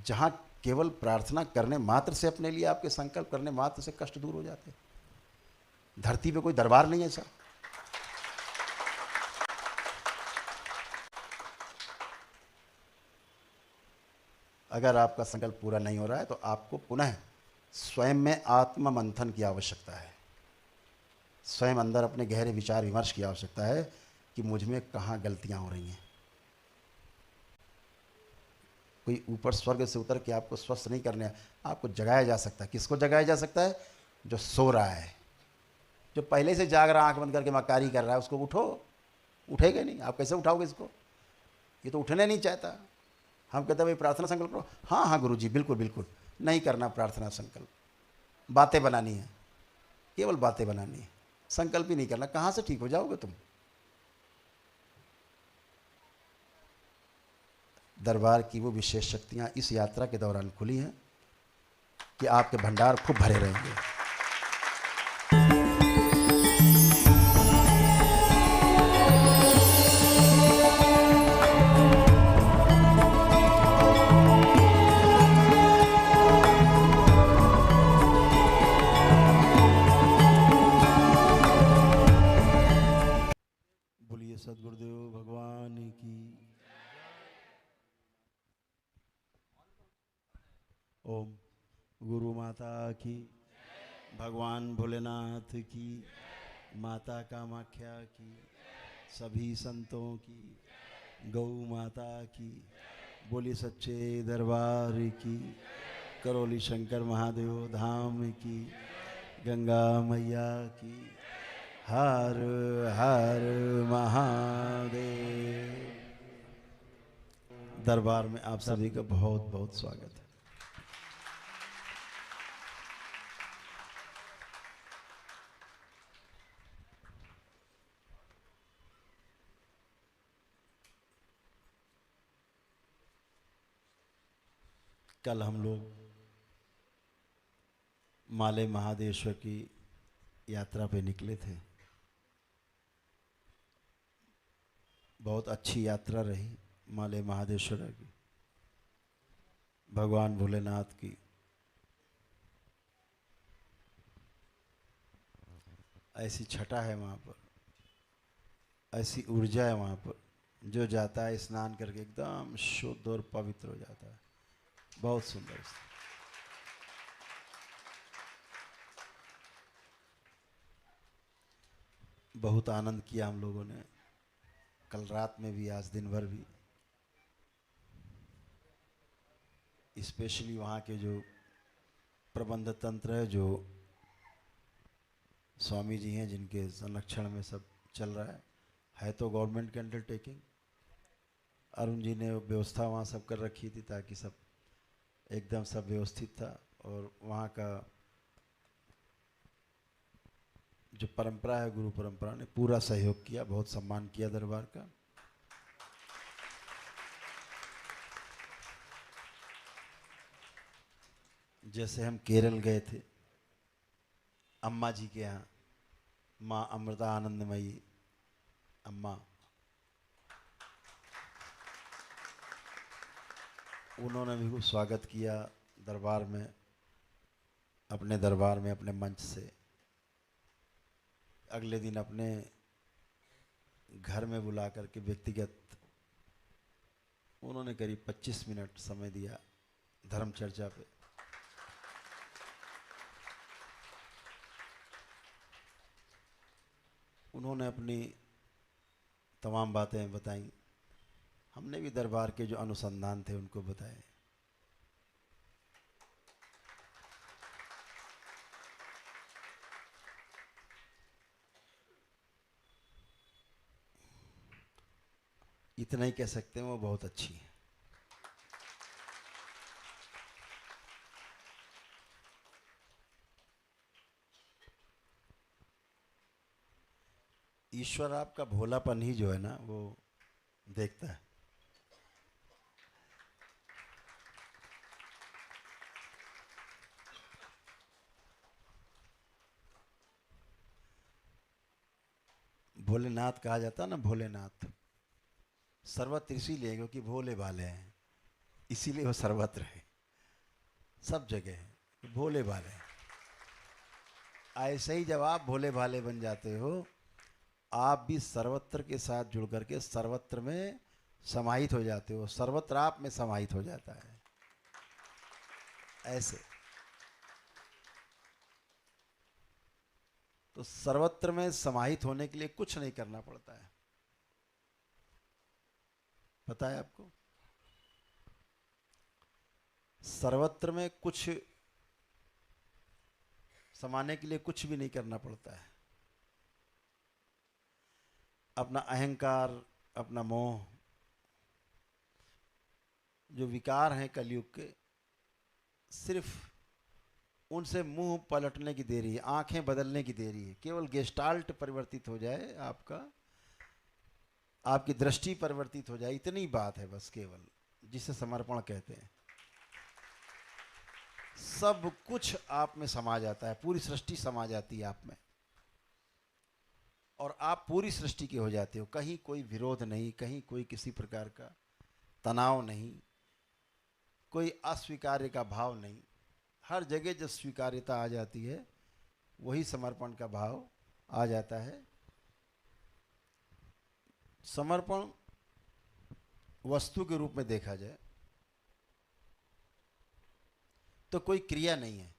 जहाँ केवल प्रार्थना करने मात्र से, अपने लिए आपके संकल्प करने मात्र से कष्ट दूर हो जाते। धरती पे कोई दरबार नहीं है ऐसा। अगर आपका संकल्प पूरा नहीं हो रहा है तो आपको पुनः स्वयं में आत्म मंथन की आवश्यकता है। स्वयं अंदर अपने गहरे विचार विमर्श की आवश्यकता है कि मुझ में कहाँ गलतियाँ हो रही हैं। कोई ऊपर स्वर्ग से उतर के आपको स्वस्थ नहीं करने, आपको जगाया जा सकता है। किसको जगाया जा सकता है? जो सो रहा है, जो पहले से जाग रहा, आंख बंद करके मक्कारी कर रहा है, उसको उठो। उठेगा नहीं, आप कैसे उठाओगे इसको? ये तो उठने नहीं चाहता। हम कहते हैं भाई प्रार्थना संकल्प करो। हाँ हाँ गुरु जी, बिल्कुल बिल्कुल। नहीं करना प्रार्थना संकल्प, बातें बनानी है, केवल बातें बनानी है, संकल्प ही नहीं करना। कहाँ से ठीक हो जाओगे तुम? दरबार की वो विशेष शक्तियाँ इस यात्रा के दौरान खुली हैं कि आपके भंडार खूब भरे रहेंगे। बोलिए सद्गुरुदेव भगवान की। ओम गुरु माता की, भगवान भोलेनाथ की, माता कामाख्या की, सभी संतों की, गौ माता की, बोली सच्चे दरबार की, करौली शंकर महादेव धाम की, गंगा मैया की। हर हर महादेव। दरबार में आप सभी का बहुत बहुत स्वागत है। कल हम लोग माले महादेश्वर की यात्रा पे निकले थे। बहुत अच्छी यात्रा रही माले महादेश्वर की। भगवान भोलेनाथ की ऐसी छटा है वहाँ पर, ऐसी ऊर्जा है वहाँ पर, जो जाता है स्नान करके एकदम शुद्ध और पवित्र हो जाता है। बहुत सुंदर। बहुत आनंद किया हम लोगों ने, कल रात में भी, आज दिन भर भी। स्पेशली वहाँ के जो प्रबंध तंत्र है, जो स्वामी जी हैं, जिनके संरक्षण में सब चल रहा है तो गवर्नमेंट की अंडरटेकिंग। अरुण जी ने व्यवस्था वहाँ सब कर रखी थी ताकि सब एकदम सब व्यवस्थित था। और वहाँ का जो परंपरा है, गुरु परंपरा ने पूरा सहयोग किया, बहुत सम्मान किया दरबार का। जैसे हम केरल गए थे अम्मा जी के यहाँ, माँ अमृता आनंदमयी अम्मा, उन्होंने भी खूब स्वागत किया दरबार में, अपने दरबार में, अपने मंच से। अगले दिन अपने घर में बुला करके व्यक्तिगत उन्होंने करीब 25 मिनट समय दिया धर्म चर्चा पे। उन्होंने अपनी तमाम बातें बताई, हमने भी दरबार के जो अनुसंधान थे उनको बताए। इतना ही कह सकते हैं, वो बहुत अच्छी है। ईश्वर आपका भोलापन ही जो है ना, वो देखता है। भोलेनाथ कहा जाता है ना, भोलेनाथ सर्वत्र इसीलिए क्योंकि भोले भाले हैं, इसीलिए वो सर्वत्र है। सब जगह है, भोले भाले। ऐसे ही जब आप भोले भाले बन जाते हो, आप भी सर्वत्र के साथ जुड़ करके सर्वत्र में समाहित हो जाते हो, सर्वत्र आप में समाहित हो जाता है। ऐसे तो सर्वत्र में समाहित होने के लिए कुछ नहीं करना पड़ता है, पता है आपको? सर्वत्र में कुछ समाने के लिए कुछ भी नहीं करना पड़ता है। अपना अहंकार, अपना मोह, जो विकार हैं कलयुग के, सिर्फ उनसे मुंह पलटने की देरी है, आंखें बदलने की देरी है। केवल गेस्टाल्ट परिवर्तित हो जाए आपका, आपकी दृष्टि परिवर्तित हो जाए, इतनी बात है बस, केवल, जिसे समर्पण कहते हैं। सब कुछ आप में समा जाता है, पूरी सृष्टि समा जाती है आप में, और आप पूरी सृष्टि के हो जाते हो। कहीं कोई विरोध नहीं, कहीं कोई किसी प्रकार का तनाव नहीं, कोई अस्वीकार्य का भाव नहीं। हर जगह जब स्वीकार्यता आ जाती है, वही समर्पण का भाव आ जाता है। समर्पण वस्तु के रूप में देखा जाए तो कोई क्रिया नहीं है।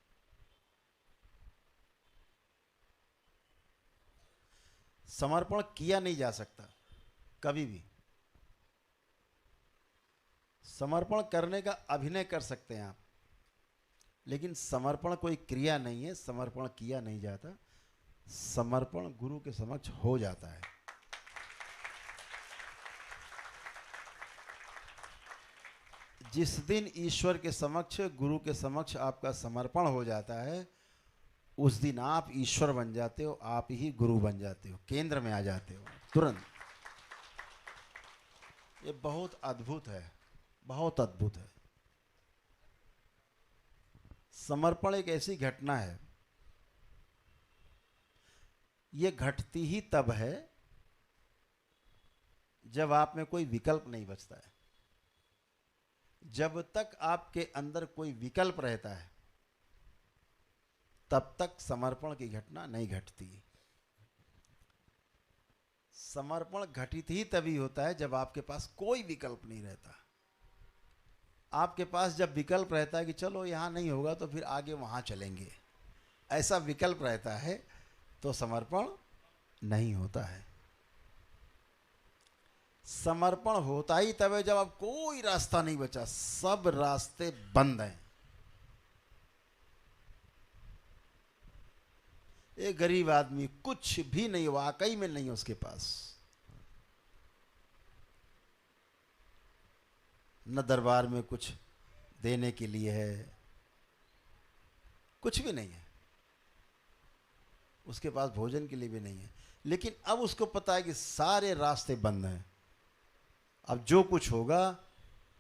समर्पण किया नहीं जा सकता कभी भी। समर्पण करने का अभिनय कर सकते हैं आप, लेकिन समर्पण कोई क्रिया नहीं है, समर्पण किया नहीं जाता। समर्पण गुरु के समक्ष हो जाता है। जिस दिन ईश्वर के समक्ष, गुरु के समक्ष आपका समर्पण हो जाता है, उस दिन आप ईश्वर बन जाते हो, आप ही गुरु बन जाते हो, केंद्र में आ जाते हो तुरंत। ये बहुत अद्भुत है, बहुत अद्भुत है। समर्पण एक ऐसी घटना है, ये घटती ही तब है जब आप में कोई विकल्प नहीं बचता है। जब तक आपके अंदर कोई विकल्प रहता है, तब तक समर्पण की घटना नहीं घटती। समर्पण घटित ही तभी होता है जब आपके पास कोई विकल्प नहीं रहता। आपके पास जब विकल्प रहता है कि चलो यहाँ नहीं होगा तो फिर आगे वहाँ चलेंगे, ऐसा विकल्प रहता है, तो समर्पण नहीं होता है। समर्पण होता ही तब है जब अब कोई रास्ता नहीं बचा, सब रास्ते बंद हैं। एक गरीब आदमी, कुछ भी नहीं, वाकई में नहीं उसके पास, न दरबार में कुछ देने के लिए है, कुछ भी नहीं है उसके पास, भोजन के लिए भी नहीं है। लेकिन अब उसको पता है कि सारे रास्ते बंद हैं, अब जो कुछ होगा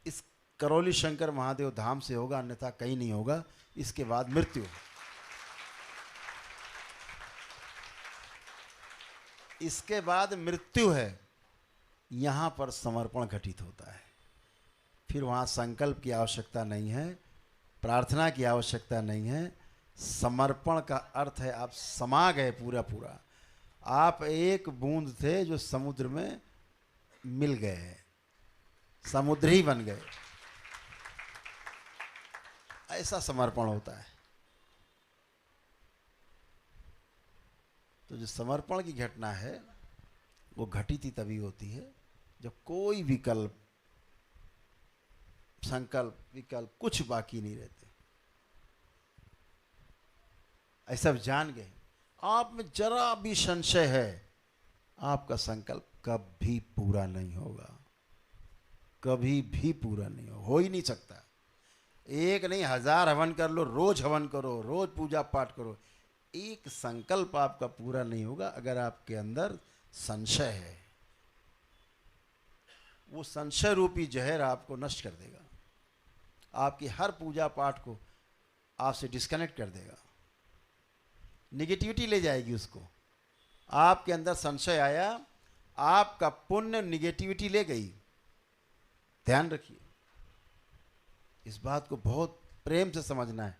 इस करौली शंकर महादेव धाम से होगा, अन्यथा कहीं नहीं होगा। इसके बाद मृत्यु, इसके बाद मृत्यु है। यहाँ पर समर्पण घटित होता है। फिर वहाँ संकल्प की आवश्यकता नहीं है, प्रार्थना की आवश्यकता नहीं है। समर्पण का अर्थ है आप समा गए पूरा पूरा। आप एक बूंद थे जो समुद्र में मिल गए, समुद्र ही बन गए। ऐसा समर्पण होता है। तो जो समर्पण की घटना है वो घटित ही तभी होती है जब कोई विकल्प, संकल्प, विकल्प कुछ बाकी नहीं रहते। ऐसा जान गए, आप में जरा भी संशय है, आपका संकल्प कभी पूरा नहीं होगा, कभी भी पूरा नहीं हो ही नहीं सकता। एक नहीं, 1000 हवन कर लो, रोज हवन करो, रोज पूजा पाठ करो, एक संकल्प आपका पूरा नहीं होगा अगर आपके अंदर संशय है। वो संशय रूपी जहर आपको नष्ट कर देगा, आपकी हर पूजा पाठ को आपसे डिस्कनेक्ट कर देगा, निगेटिविटी ले जाएगी उसको। आपके अंदर संशय आया, आपका पुण्य निगेटिविटी ले गई। ध्यान रखिए, इस बात को बहुत प्रेम से समझना है।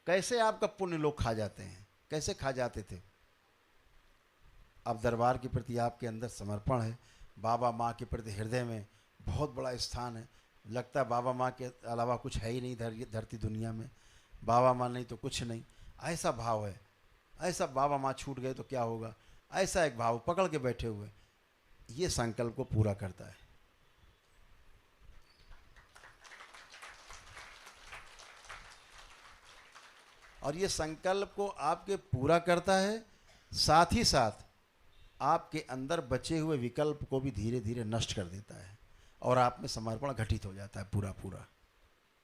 कैसे आपका पुण्य लोग खा जाते हैं, कैसे खा जाते थे। अब दरबार के प्रति आपके अंदर समर्पण है, बाबा माँ के प्रति हृदय में बहुत बड़ा स्थान है। लगता है बाबा माँ के अलावा कुछ है ही नहीं धरती दुनिया में, बाबा माँ नहीं तो कुछ नहीं, ऐसा भाव है। ऐसा बाबा माँ छूट गए तो क्या होगा, ऐसा एक भाव पकड़ के बैठे हुए, ये संकल्प को पूरा करता है। और ये संकल्प को आपके पूरा करता है, साथ ही साथ आपके अंदर बचे हुए विकल्प को भी धीरे धीरे नष्ट कर देता है और आप में समर्पण घटित हो जाता है,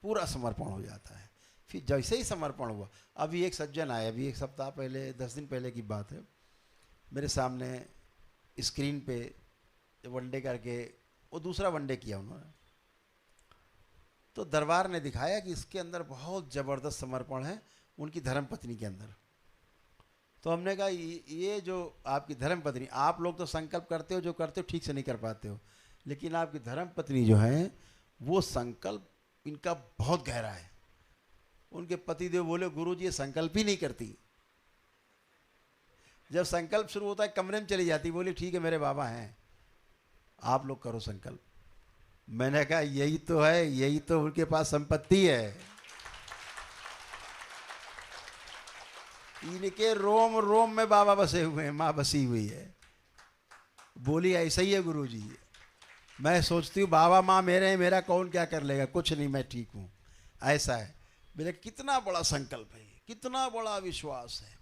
पूरा समर्पण हो जाता है। फिर जैसे ही समर्पण हुआ, अभी एक सज्जन आए, अभी एक सप्ताह पहले 10 दिन पहले की बात है, मेरे सामने स्क्रीन पे वनडे करके, वो दूसरा वनडे किया उन्होंने, तो दरबार ने दिखाया कि इसके अंदर बहुत ज़बरदस्त समर्पण है उनकी धर्मपत्नी के अंदर। तो हमने कहा ये जो आपकी धर्मपत्नी, आप लोग तो संकल्प करते हो, जो करते हो ठीक से नहीं कर पाते हो, लेकिन आपकी धर्मपत्नी जो है वो संकल्प इनका बहुत गहरा है। उनके पतिदेव बोले गुरुजी ये संकल्प ही नहीं करती, जब संकल्प शुरू होता है कमरे में चली जाती, बोली ठीक है मेरे बाबा हैं, आप लोग करो संकल्प। मैंने कहा यही तो है, यही तो उनके पास संपत्ति है, इनके रोम रोम में बाबा बसे हुए हैं, माँ बसी हुई है। बोली ऐसा ही है गुरुजी, मैं सोचती हूँ बाबा माँ मेरे हैं, मेरा कौन क्या कर लेगा, कुछ नहीं मैं ठीक हूँ, ऐसा है। मेरे कितना बड़ा संकल्प है, कितना बड़ा विश्वास है,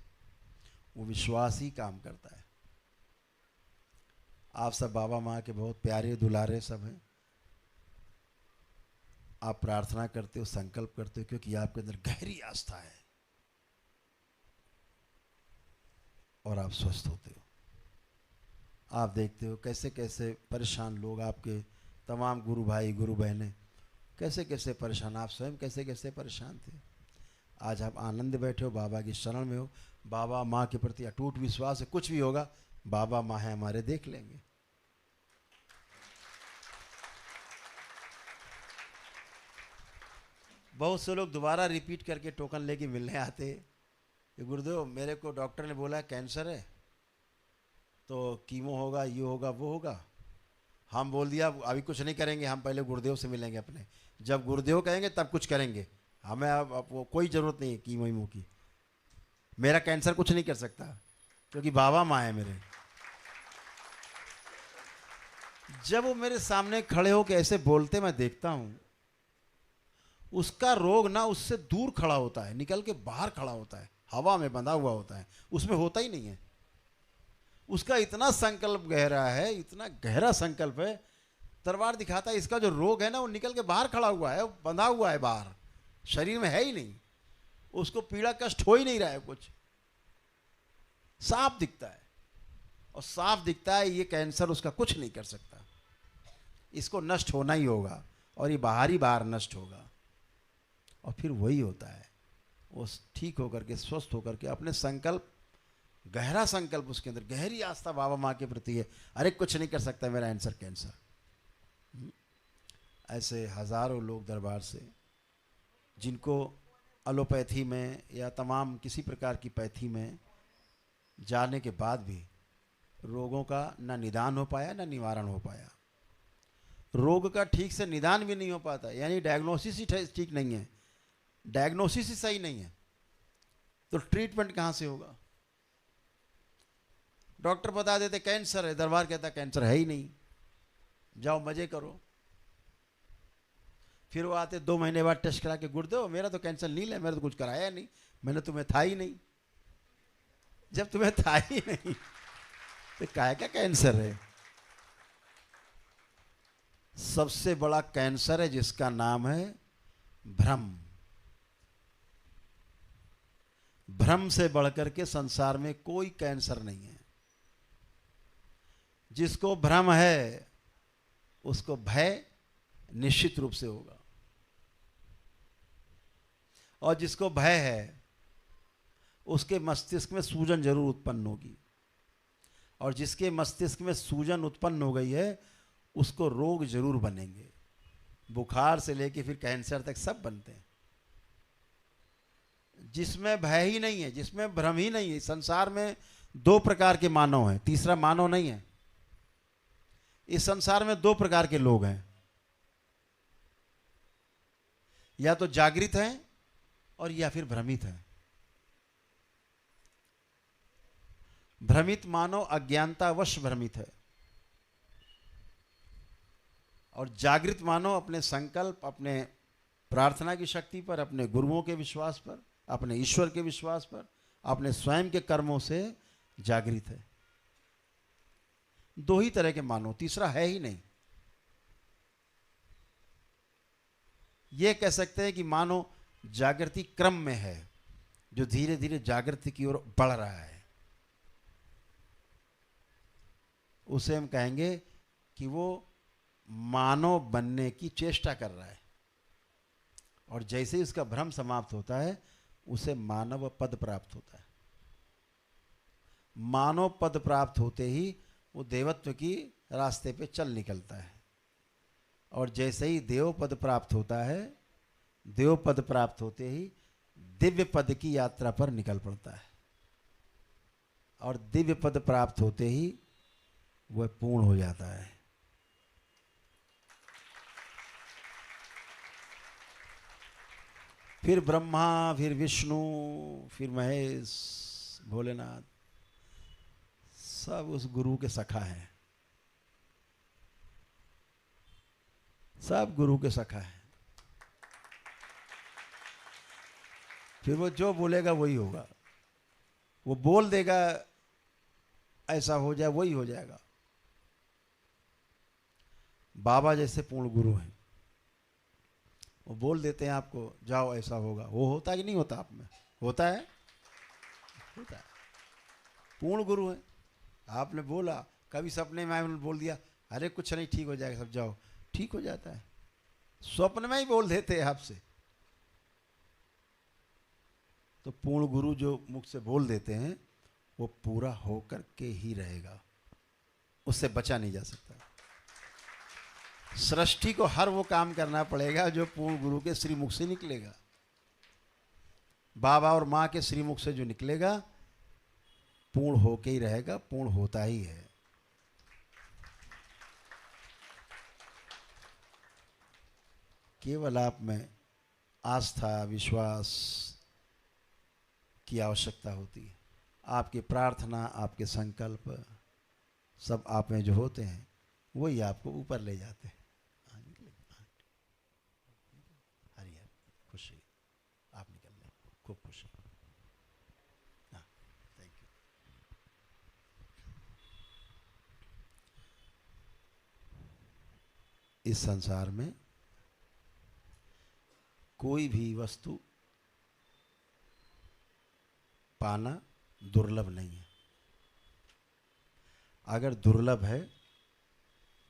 वो विश्वास ही काम करता है। आप सब बाबा माँ के बहुत प्यारे दुलारे सब हैं, आप प्रार्थना करते हो, संकल्प करते हो, क्योंकि आपके अंदर गहरी आस्था है और आप स्वस्थ होते हो। आप देखते हो कैसे कैसे परेशान लोग, आपके तमाम गुरु भाई गुरु बहनें कैसे कैसे परेशान, आप स्वयं कैसे कैसे परेशान थे। आज आप आनंद बैठे हो, बाबा की शरण में हो, बाबा माँ के प्रति अटूट विश्वास है, कुछ भी होगा बाबा माँ है हमारे, देख लेंगे। बहुत से लोग दोबारा रिपीट करके टोकन लेके मिलने आते कि गुरुदेव मेरे को डॉक्टर ने बोला है कैंसर है, तो कीमो होगा, ये होगा, वो होगा। हम बोल दिया अभी कुछ नहीं करेंगे, हम पहले गुरुदेव से मिलेंगे अपने, जब गुरुदेव कहेंगे तब कुछ करेंगे, हमें अब वो कोई ज़रूरत नहीं है कीमो वीमो की। मेरा कैंसर कुछ नहीं कर सकता क्योंकि बाबा माँ है मेरे। जब वो मेरे सामने खड़े हो के ऐसे बोलते मैं देखता हूँ, उसका रोग ना उससे दूर खड़ा होता है, निकल के बाहर खड़ा होता है, हवा में बंधा हुआ होता है, उसमें होता ही नहीं है। उसका इतना संकल्प गहरा है, इतना गहरा संकल्प है, दरबार दिखाता है इसका जो रोग है ना वो निकल के बाहर खड़ा हुआ है, बंधा हुआ है बाहर, शरीर में है ही नहीं, उसको पीड़ा कष्ट हो ही नहीं रहा है, कुछ साफ दिखता है। और साफ दिखता है ये कैंसर उसका कुछ नहीं कर सकता, इसको नष्ट होना ही होगा और ये बाहर ही बाहर नष्ट होगा। और फिर वही होता है, वो ठीक होकर के स्वस्थ होकर के अपने संकल्प, गहरा संकल्प उसके अंदर, गहरी आस्था बाबा माँ के प्रति है, अरे कुछ नहीं कर सकता मेरा आंसर कैंसर। ऐसे हजारों लोग दरबार से, जिनको एलोपैथी में या तमाम किसी प्रकार की पैथी में जाने के बाद भी रोगों का ना निदान हो पाया ना निवारण हो पाया। रोग का ठीक से निदान भी नहीं हो पाता, यानी डायग्नोसिस ही ठीक नहीं है, डायग्नोसिस ही सही नहीं है तो ट्रीटमेंट कहाँ से होगा। डॉक्टर बता देते कैंसर है, दरबार कहता कैंसर है ही नहीं, जाओ मजे करो। फिर वो आते 2 महीने बाद टेस्ट करा के, गुरुदेव मेरा तो कैंसर नहीं है, मैंने तो कुछ कराया नहीं, मैंने तुम्हें था ही नहीं। जब तुम्हें था ही नहीं तो काहे का कैंसर है। सबसे बड़ा कैंसर है जिसका नाम है भ्रम। भ्रम से बढ़कर के संसार में कोई कैंसर नहीं है। जिसको भ्रम है उसको भय निश्चित रूप से होगा, और जिसको भय है उसके मस्तिष्क में सूजन जरूर उत्पन्न होगी, और जिसके मस्तिष्क में सूजन उत्पन्न हो गई है उसको रोग जरूर बनेंगे। बुखार से लेके फिर कैंसर तक सब बनते हैं। जिसमें भय ही नहीं है, जिसमें भ्रम ही नहीं है। संसार में दो प्रकार के मानव हैं, तीसरा मानव नहीं है। इस संसार में दो प्रकार के लोग हैं, या तो जागृत हैं और या फिर भ्रमित हैं। भ्रमित मानव अज्ञानतावश भ्रमित है, और जागृत मानव अपने संकल्प, अपने प्रार्थना की शक्ति पर, अपने गुरुओं के विश्वास पर, अपने ईश्वर के विश्वास पर, अपने स्वयं के कर्मों से जागृत है। दो ही तरह के मानव, तीसरा है ही नहीं। यह कह सकते हैं कि मानव जागृति क्रम में है, जो धीरे धीरे जागृति की ओर बढ़ रहा है। उसे हम कहेंगे कि वो मानव बनने की चेष्टा कर रहा है, और जैसे ही उसका भ्रम समाप्त होता है उसे मानव पद प्राप्त होता है। मानव पद प्राप्त होते ही वो देवत्व की रास्ते पे चल निकलता है, और जैसे ही देव पद प्राप्त होता है, देव पद प्राप्त होते ही दिव्य पद की यात्रा पर निकल पड़ता है, और दिव्य पद प्राप्त होते ही वह पूर्ण हो जाता है। फिर ब्रह्मा, फिर विष्णु, फिर महेश, भोलेनाथ, सब उस गुरु के सखा हैं, सब गुरु के सखा हैं। फिर वो जो बोलेगा वही होगा, वो बोल देगा ऐसा हो जाए, वही हो जाएगा। बाबा जैसे पूर्ण गुरु हैं, वो बोल देते हैं आपको जाओ ऐसा होगा, वो होता है कि नहीं होता? आप में होता है? होता है। पूर्ण गुरु है। आपने बोला, कभी सपने में आपने बोल दिया अरे कुछ नहीं, ठीक हो जाएगा, सब जाओ, ठीक हो जाता है। स्वप्न में ही बोल देते हैं आपसे। तो पूर्ण गुरु जो मुख से बोल देते हैं वो पूरा होकर के ही रहेगा, उससे बचा नहीं जा सकता। सृष्टि को हर वो काम करना पड़ेगा जो पूर्ण गुरु के श्रीमुख से निकलेगा। बाबा और माँ के श्रीमुख से जो निकलेगा पूर्ण होके ही रहेगा, पूर्ण होता ही है। केवल आप में आस्था, विश्वास की आवश्यकता होती है। आपकी प्रार्थना, आपके संकल्प सब आप में जो होते हैं वही आपको ऊपर ले जाते हैं। हरी हरी खुशी, आप निकल लें, खूब खुशी। हाँ, थैंक यू। इस संसार में कोई भी वस्तु पाना दुर्लभ नहीं है। अगर दुर्लभ है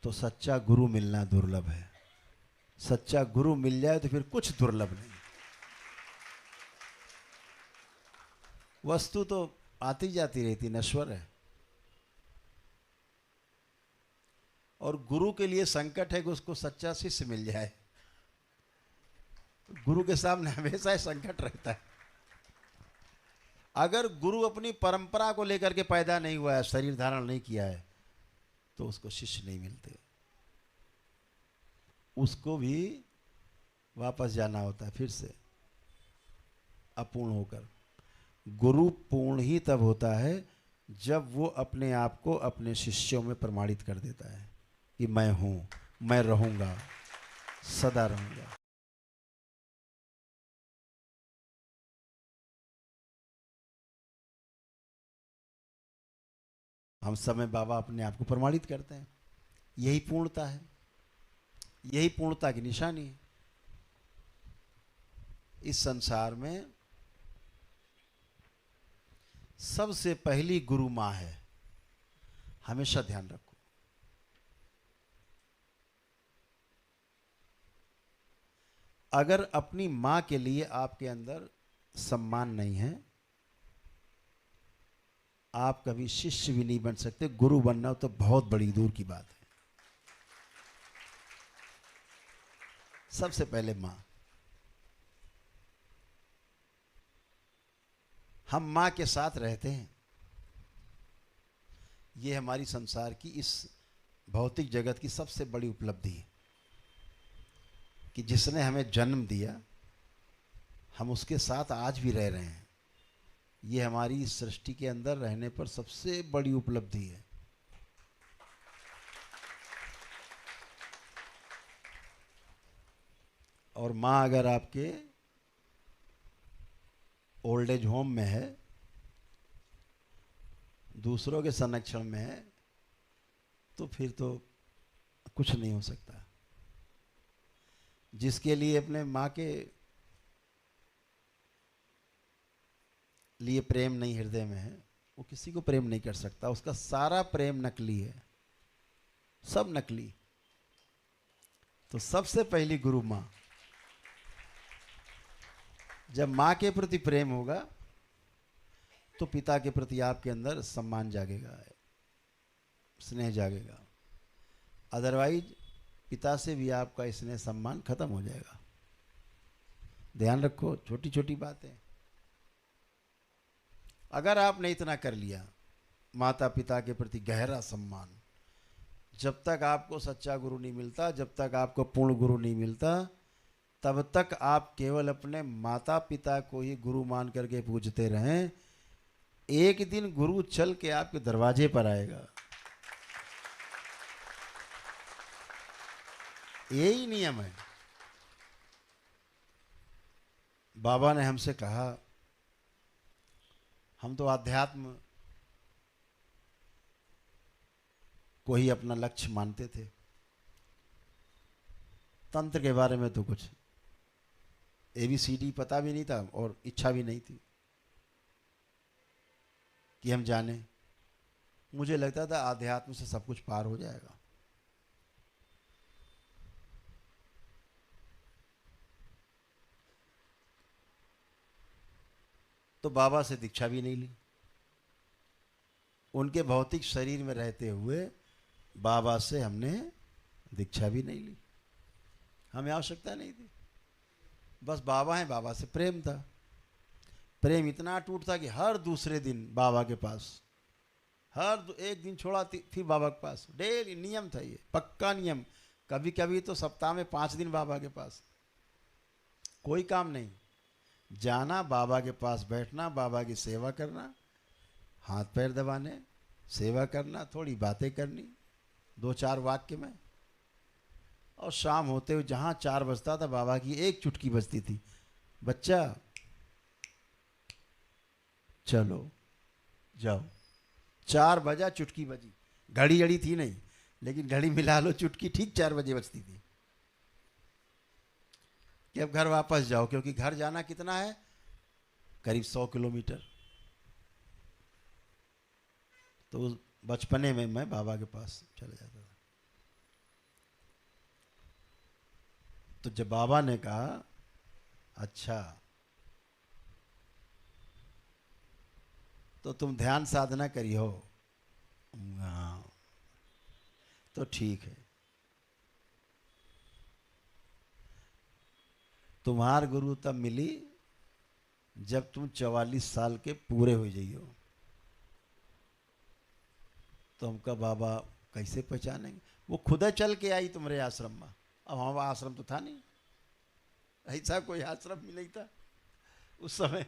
तो सच्चा गुरु मिलना दुर्लभ है। सच्चा गुरु मिल जाए तो फिर कुछ दुर्लभ नहीं। वस्तु तो आती जाती रहती, नश्वर है। और गुरु के लिए संकट है कि उसको सच्चा शिष्य मिल जाए। गुरु के सामने हमेशा संकट रहता है। अगर गुरु अपनी परंपरा को लेकर के पैदा नहीं हुआ है, शरीर धारण नहीं किया है, तो उसको शिष्य नहीं मिलते। उसको भी वापस जाना होता है फिर से अपूर्ण होकर। गुरु पूर्ण ही तब होता है जब वो अपने आप को अपने शिष्यों में प्रमाणित कर देता है कि मैं हूं, मैं रहूंगा, सदा रहूंगा। हम समय बाबा अपने आप को प्रमाणित करते हैं। यही पूर्णता है, यही पूर्णता की निशानी है। इस संसार में सबसे पहली गुरु मां है, हमेशा ध्यान रखो। अगर अपनी मां के लिए आपके अंदर सम्मान नहीं है, आप कभी शिष्य भी नहीं बन सकते। गुरु बनना तो बहुत बड़ी दूर की बात है। सबसे पहले मां। हम माँ के साथ रहते हैं। ये हमारी संसार की, इस भौतिक जगत की सबसे बड़ी उपलब्धि है कि जिसने हमें जन्म दिया, हम उसके साथ आज भी रह रहे हैं। ये हमारी इस सृष्टि के अंदर रहने पर सबसे बड़ी उपलब्धि है। और माँ अगर आपके ओल्ड एज होम में है, दूसरों के संरक्षण में है, तो फिर तो कुछ नहीं हो सकता। जिसके लिए अपने माँ के लिए प्रेम नहीं हृदय में है, वो किसी को प्रेम नहीं कर सकता। उसका सारा प्रेम नकली है, सब नकली। तो सबसे पहली गुरु माँ। जब माँ के प्रति प्रेम होगा तो पिता के प्रति आपके अंदर सम्मान जागेगा, स्नेह जागेगा। अदरवाइज पिता से भी आपका स्नेह सम्मान खत्म हो जाएगा। ध्यान रखो, छोटी छोटी बातें। अगर आपने इतना कर लिया, माता पिता के प्रति गहरा सम्मान, जब तक आपको सच्चा गुरु नहीं मिलता, जब तक आपको पूर्ण गुरु नहीं मिलता, तब तक आप केवल अपने माता पिता को ही गुरु मान करके पूजते रहें। एक दिन गुरु चल के आपके दरवाजे पर आएगा। यही नियम है। बाबा ने हमसे कहा, हम तो अध्यात्म को ही अपना लक्ष्य मानते थे, तंत्र के बारे में तो कुछ ABCD पता भी नहीं था और इच्छा भी नहीं थी कि हम जाने। मुझे लगता था आध्यात्म से सब कुछ पार हो जाएगा। तो बाबा से दीक्षा भी नहीं ली। उनके भौतिक शरीर में रहते हुए बाबा से हमने दीक्षा भी नहीं ली। हमें आवश्यकता नहीं थी। बस बाबा हैं, बाबा से प्रेम था। प्रेम इतना टूट था कि हर दूसरे दिन बाबा के पास, एक दिन छोड़ा फिर बाबा के पास। डेली नियम था, ये पक्का नियम। कभी कभी तो सप्ताह में 5 दिन बाबा के पास। कोई काम नहीं, जाना, बाबा के पास बैठना, बाबा की सेवा करना, हाथ पैर दबाने, सेवा करना, थोड़ी बातें करनी 2-4 वाक्य में। और शाम होते हुए जहाँ 4 बजता था, बाबा की एक चुटकी बजती थी, बच्चा चलो जाओ। 4 बजा, चुटकी बजी। घड़ी घड़ी थी नहीं, लेकिन घड़ी मिला लो, चुटकी ठीक 4 बजे बजती थी कि अब घर वापस जाओ। क्योंकि घर जाना कितना है, करीब 100 किलोमीटर। तो उस बचपने में मैं बाबा के पास चला जाता था। तो जब बाबा ने कहा, अच्छा तो तुम ध्यान साधना करी हो? हाँ, तो ठीक है। तुम्हार गुरु तब मिली जब तुम 44 साल के पूरे हो जाइयो। तो हम कहा, बाबा कैसे पहचानेंगे? वो खुद चल के आई तुम्हारे आश्रम में। अब हमारा आश्रम तो था नहीं, ऐसा कोई आश्रम भी नहीं था उस समय।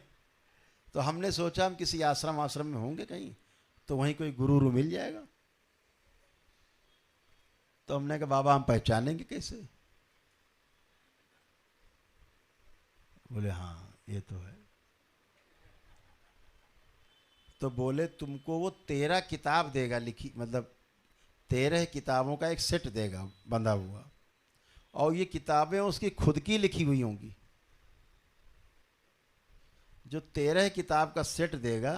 तो हमने सोचा हम किसी आश्रम में होंगे कहीं, तो वहीं कोई गुरु मिल जाएगा। तो हमने कहा, बाबा हम पहचानेंगे कैसे? बोले, हाँ ये तो है। तो बोले, तुमको वो 13 किताब देगा लिखी, मतलब 13 किताबों का एक सेट देगा बंधा हुआ, और ये किताबें उसकी खुद की लिखी हुई होंगी। जो 13 किताब का सेट देगा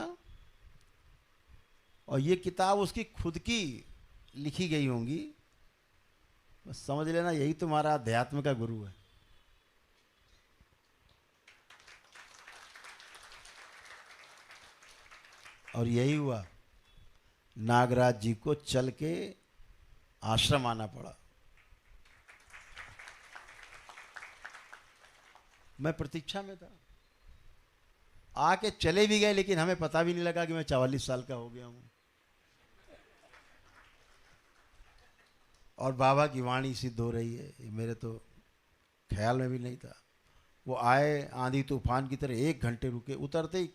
और ये किताब उसकी खुद की लिखी गई होंगी, बस समझ लेना यही तुम्हारा अध्यात्म का गुरु है। और यही हुआ। नागराज जी को चल के आश्रम आना पड़ा। मैं प्रतीक्षा में था। आके चले भी गए, लेकिन हमें पता भी नहीं लगा कि मैं 44 साल का हो गया हूँ। और बाबा की वाणी सिद्ध हो रही है, ये मेरे तो ख्याल में भी नहीं था। वो आए आंधी तूफान की तरह, 1 घंटे रुके, उतरते ही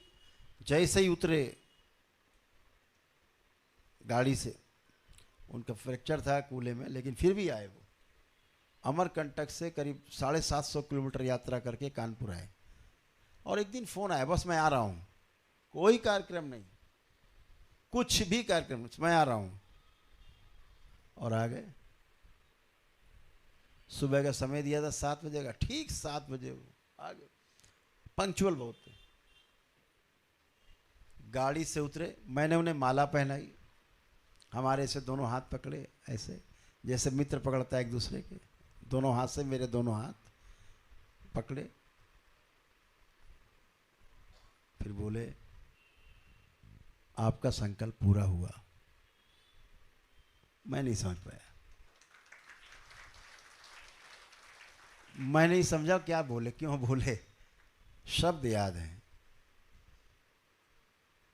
जैसे ही उतरे गाड़ी से, उनका फ्रैक्चर था कूल्हे में, लेकिन फिर भी आए। वो अमरकंटक से करीब 750 किलोमीटर यात्रा करके कानपुर आए। और एक दिन फ़ोन आया, बस मैं आ रहा हूँ, कोई कार्यक्रम नहीं, कुछ भी कार्यक्रम नहीं, मैं आ रहा हूँ। और आ गए। सुबह का समय दिया था 7 बजे का, ठीक 7 बजे वो आ गए, पंक्चुअल बहुत थे। गाड़ी से उतरे, मैंने उन्हें माला पहनाई, हमारे से दोनों हाथ पकड़े, ऐसे जैसे मित्र पकड़ता है एक दूसरे के, दोनों हाथ से मेरे दोनों हाथ पकड़े। फिर बोले, आपका संकल्प पूरा हुआ। मैं नहीं समझ पाया, मैं नहीं समझा क्या बोले, क्यों बोले। शब्द याद हैं,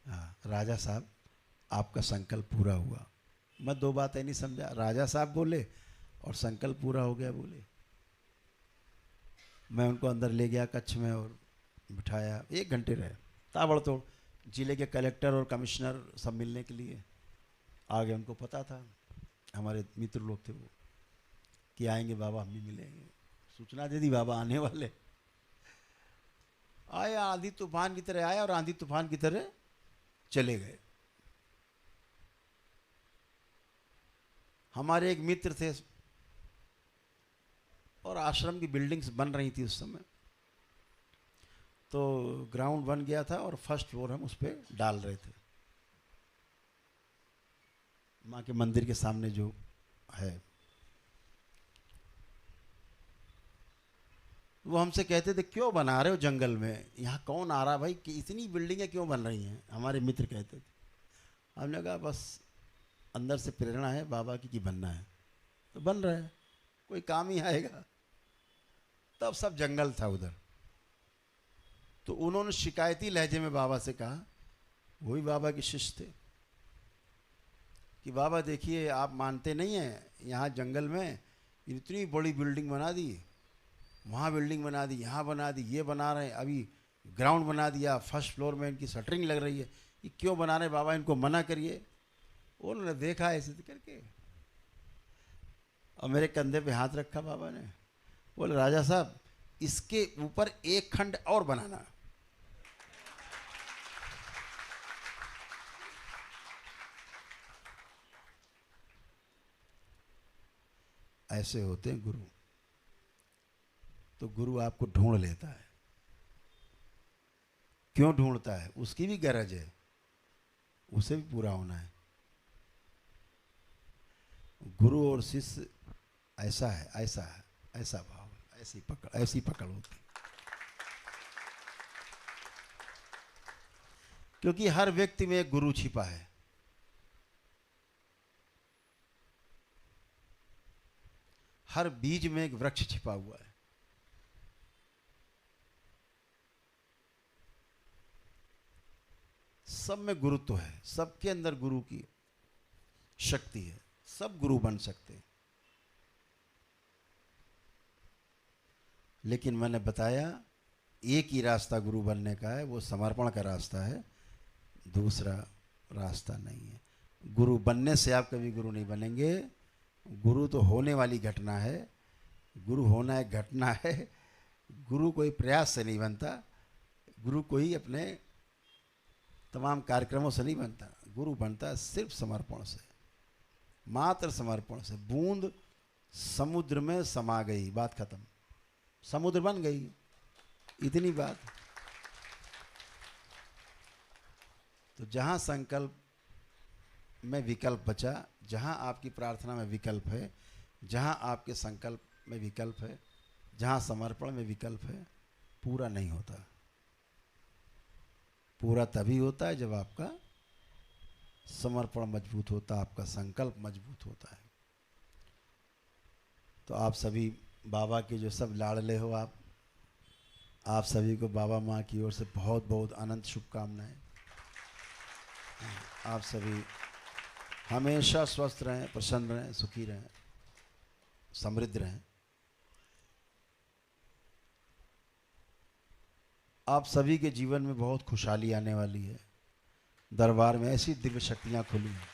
हाँ, राजा साहब आपका संकल्प पूरा हुआ। मैं 2 बातें नहीं समझा, राजा साहब बोले और संकल्प पूरा हो गया बोले। मैं उनको अंदर ले गया कक्ष में और बिठाया, 1 घंटे रहे, ताबड़तोड़। जिले के कलेक्टर और कमिश्नर सब मिलने के लिए आ गए, उनको पता था, हमारे मित्र लोग थे वो, कि आएंगे बाबा, हम भी मिलेंगे, सूचना दे दी बाबा आने वाले। आए, आंधी तूफान की तरह आए और आंधी तूफान की तरह चले गए। हमारे एक मित्र थे, और आश्रम की बिल्डिंग्स बन रही थी उस समय, तो ग्राउंड बन गया था और फर्स्ट फ्लोर हम उस पर डाल रहे थे, माँ के मंदिर के सामने जो है। वो हमसे कहते थे, क्यों बना रहे हो जंगल में, यहाँ कौन आ रहा भाई, कि इतनी बिल्डिंगें क्यों बन रही हैं, हमारे मित्र कहते थे। हमने कहा बस अंदर से प्रेरणा है बाबा की कि बनना है, तो बन रहा है, कोई काम ही आएगा। तब सब जंगल था उधर। तो उन्होंने शिकायती लहजे में बाबा से कहा, वही बाबा के शिष्य थे, कि बाबा देखिए आप मानते नहीं हैं, यहाँ जंगल में इतनी बड़ी बिल्डिंग बना दी, वहाँ बिल्डिंग बना दी, यहाँ बना दी, ये बना रहे हैं, अभी ग्राउंड बना दिया, फर्स्ट फ्लोर में इनकी शटरिंग लग रही है, ये क्यों बना रहे हैं बाबा, इनको मना करिए। उन्होंने देखा ऐसे करके और मेरे कंधे पे हाथ रखा बाबा ने, बोले राजा साहब इसके ऊपर 1 खंड और बनाना। ऐसे होते हैं गुरु। तो गुरु आपको ढूंढ लेता है। क्यों ढूंढता है, उसकी भी गरज है, उसे भी पूरा होना है। गुरु और शिष्य ऐसा है, ऐसा है, ऐसा भाव, ऐसी पकड़ होती। क्योंकि हर व्यक्ति में एक गुरु छिपा है। हर बीज में एक वृक्ष छिपा हुआ है। सब में गुरुत्व है, सबके अंदर गुरु की शक्ति है, सब गुरु बन सकते हैं। लेकिन मैंने बताया एक ही रास्ता गुरु बनने का है, वो समर्पण का रास्ता है, दूसरा रास्ता नहीं है। गुरु बनने से आप कभी गुरु नहीं बनेंगे। गुरु तो होने वाली घटना है, गुरु होना एक घटना है। गुरु कोई प्रयास से नहीं बनता, गुरु कोई अपने तमाम कार्यक्रमों से नहीं बनता। गुरु बनता है सिर्फ समर्पण से, मात्र समर्पण से। बूंद समुद्र में समा गई, बात खत्म, समुद्र बन गई, इतनी बात। तो जहाँ संकल्प में विकल्प बचा, जहाँ आपकी प्रार्थना में विकल्प है, जहाँ आपके संकल्प में विकल्प है, जहाँ समर्पण में विकल्प है, पूरा नहीं होता। पूरा तभी होता है जब आपका समर्पण मजबूत होता है, आपका संकल्प मजबूत होता है। तो आप सभी बाबा के जो सब लाडले हो, आप आप सभी को बाबा माँ की ओर से बहुत बहुत अनंत शुभकामनाएं। आप सभी हमेशा स्वस्थ रहें, प्रसन्न रहें, सुखी रहें, समृद्ध रहें। आप सभी के जीवन में बहुत खुशहाली आने वाली है। दरबार में ऐसी दिव्य शक्तियाँ खुली हैं।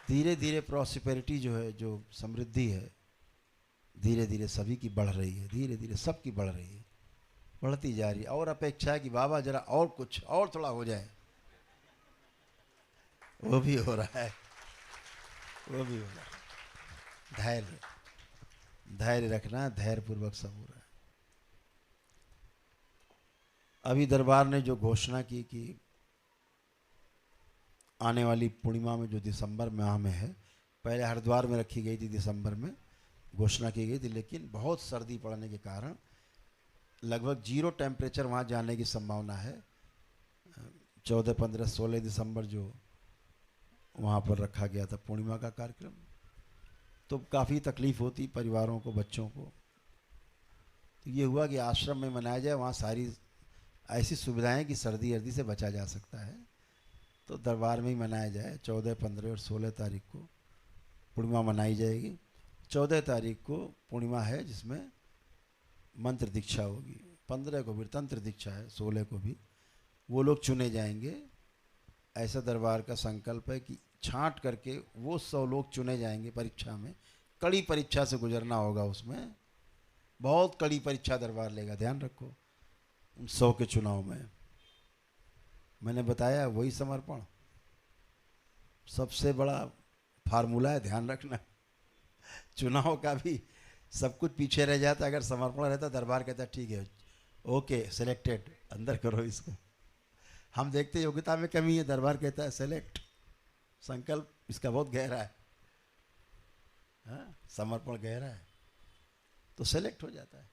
धीरे धीरे प्रॉस्पेरिटी जो है, जो समृद्धि है, धीरे धीरे सभी की बढ़ रही है, धीरे धीरे सबकी बढ़ रही है, बढ़ती जा रही है। और अपेक्षा है कि बाबा जरा और कुछ और थोड़ा हो जाए। वो भी हो रहा है, वो भी हो रहा है। धैर्य धैर्य रखना, धैर्य पूर्वक सब हो रहा है। अभी दरबार ने जो घोषणा की कि आने वाली पूर्णिमा में, जो दिसंबर माह में है, पहले हरिद्वार में रखी गई थी, दिसंबर में घोषणा की गई थी, लेकिन बहुत सर्दी पड़ने के कारण लगभग 0 टेम्परेचर वहाँ जाने की संभावना है। 14, 15, 16 दिसंबर जो वहाँ पर रखा गया था पूर्णिमा का कार्यक्रम, तो काफ़ी तकलीफ़ होती परिवारों को, बच्चों को। तो ये हुआ कि आश्रम में मनाया जाए, वहाँ सारी ऐसी सुविधाएं कि सर्दी अर्दी से बचा जा सकता है, तो दरबार में ही मनाया जाए। 14, 15 और 16 तारीख को पूर्णिमा मनाई जाएगी। 14 तारीख को पूर्णिमा है, जिसमें मंत्र दीक्षा होगी। 15 को भी तंत्र दीक्षा है, 16 को भी वो लोग चुने जाएंगे। ऐसा दरबार का संकल्प है कि छांट करके वो 100 लोग चुने जाएंगे परीक्षा में। कड़ी परीक्षा से गुजरना होगा, उसमें बहुत कड़ी परीक्षा दरबार लेगा, ध्यान रखो। उन 100 के चुनाव में मैंने बताया वही समर्पण सबसे बड़ा फार्मूला है, ध्यान रखना। चुनाव का भी सब कुछ पीछे रह जाता, अगर समर्पण रहता दरबार कहता ठीक है, ओके सिलेक्टेड, अंदर करो इसको। हम देखते योग्यता में कमी है, दरबार कहता है सेलेक्ट। संकल्प इसका बहुत गहरा है, हाँ, समर्पण गहरा है, तो सेलेक्ट हो जाता है।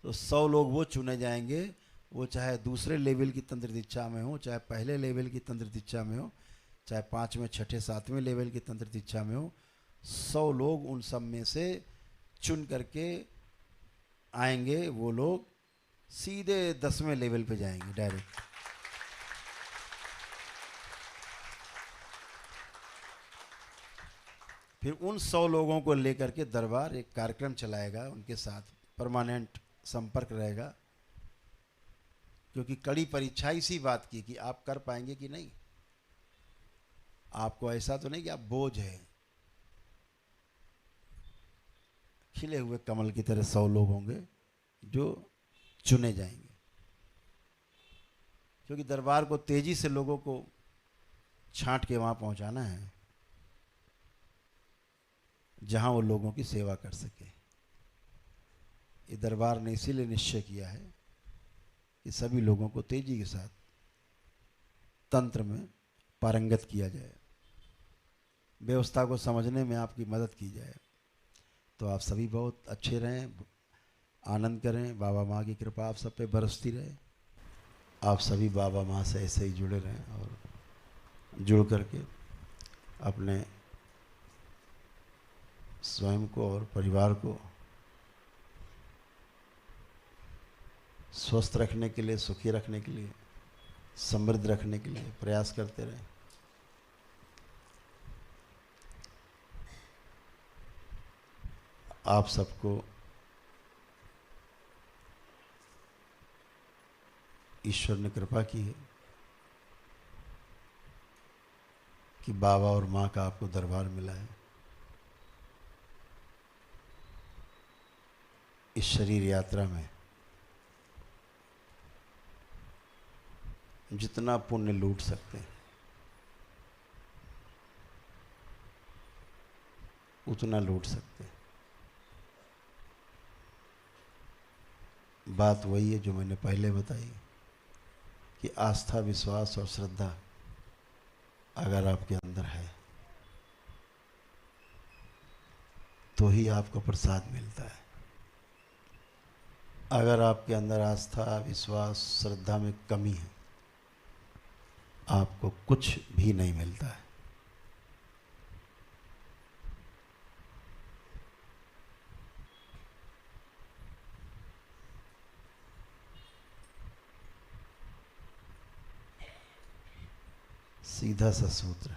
तो 100 लोग वो चुने जाएंगे, वो चाहे दूसरे लेवल की तंत्र दीक्षा में हो, चाहे पहले लेवल की तंत्र दीक्षा में हो, चाहे 5वें, 6ठे, 7वें लेवल की तंत्र दीक्षा में हो। 100 लोग उन सब में से चुन करके आएंगे। वो लोग सीधे 10वें लेवल पे जाएंगे डायरेक्ट। फिर उन 100 लोगों को लेकर के दरबार एक कार्यक्रम चलाएगा, उनके साथ परमानेंट संपर्क रहेगा, क्योंकि कड़ी परीक्षा इसी बात की कि आप कर पाएंगे कि नहीं। आपको ऐसा तो नहीं कि आप बोझ है। खिले हुए कमल की तरह 100 लोग होंगे जो चुने जाएंगे, क्योंकि दरबार को तेजी से लोगों को छांट के वहां पहुंचाना है जहां वो लोगों की सेवा कर सके। ये दरबार ने इसीलिए निश्चय किया है कि सभी लोगों को तेजी के साथ तंत्र में पारंगत किया जाए, व्यवस्था को समझने में आपकी मदद की जाए। तो आप सभी बहुत अच्छे रहें, आनंद करें, बाबा माँ की कृपा आप सब पे बरसती रहे। आप सभी बाबा माँ से ऐसे ही जुड़े रहें और जुड़ करके अपने स्वयं को और परिवार को स्वस्थ रखने के लिए, सुखी रखने के लिए, समृद्ध रखने के लिए प्रयास करते रहें। आप सबको ईश्वर ने कृपा की है कि बाबा और माँ का आपको दरबार मिला है। इस शरीर यात्रा में जितना पुण्य लूट सकते हैं उतना लूट सकते हैं। बात वही है जो मैंने पहले बताई कि आस्था, विश्वास और श्रद्धा अगर आपके अंदर है तो ही आपको प्रसाद मिलता है। अगर आपके अंदर आस्था, विश्वास, श्रद्धा में कमी है, आपको कुछ भी नहीं मिलता है। सीधा सा सूत्र,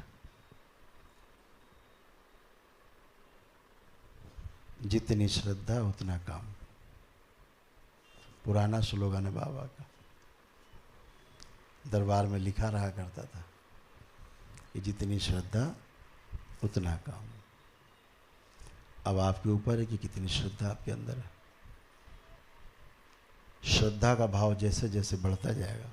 जितनी श्रद्धा उतना काम। पुराना स्लोगन है बाबा का, दरबार में लिखा रहा करता था कि जितनी श्रद्धा उतना काम। अब आपके ऊपर है कि कितनी श्रद्धा आपके अंदर है। श्रद्धा का भाव जैसे जैसे बढ़ता जाएगा,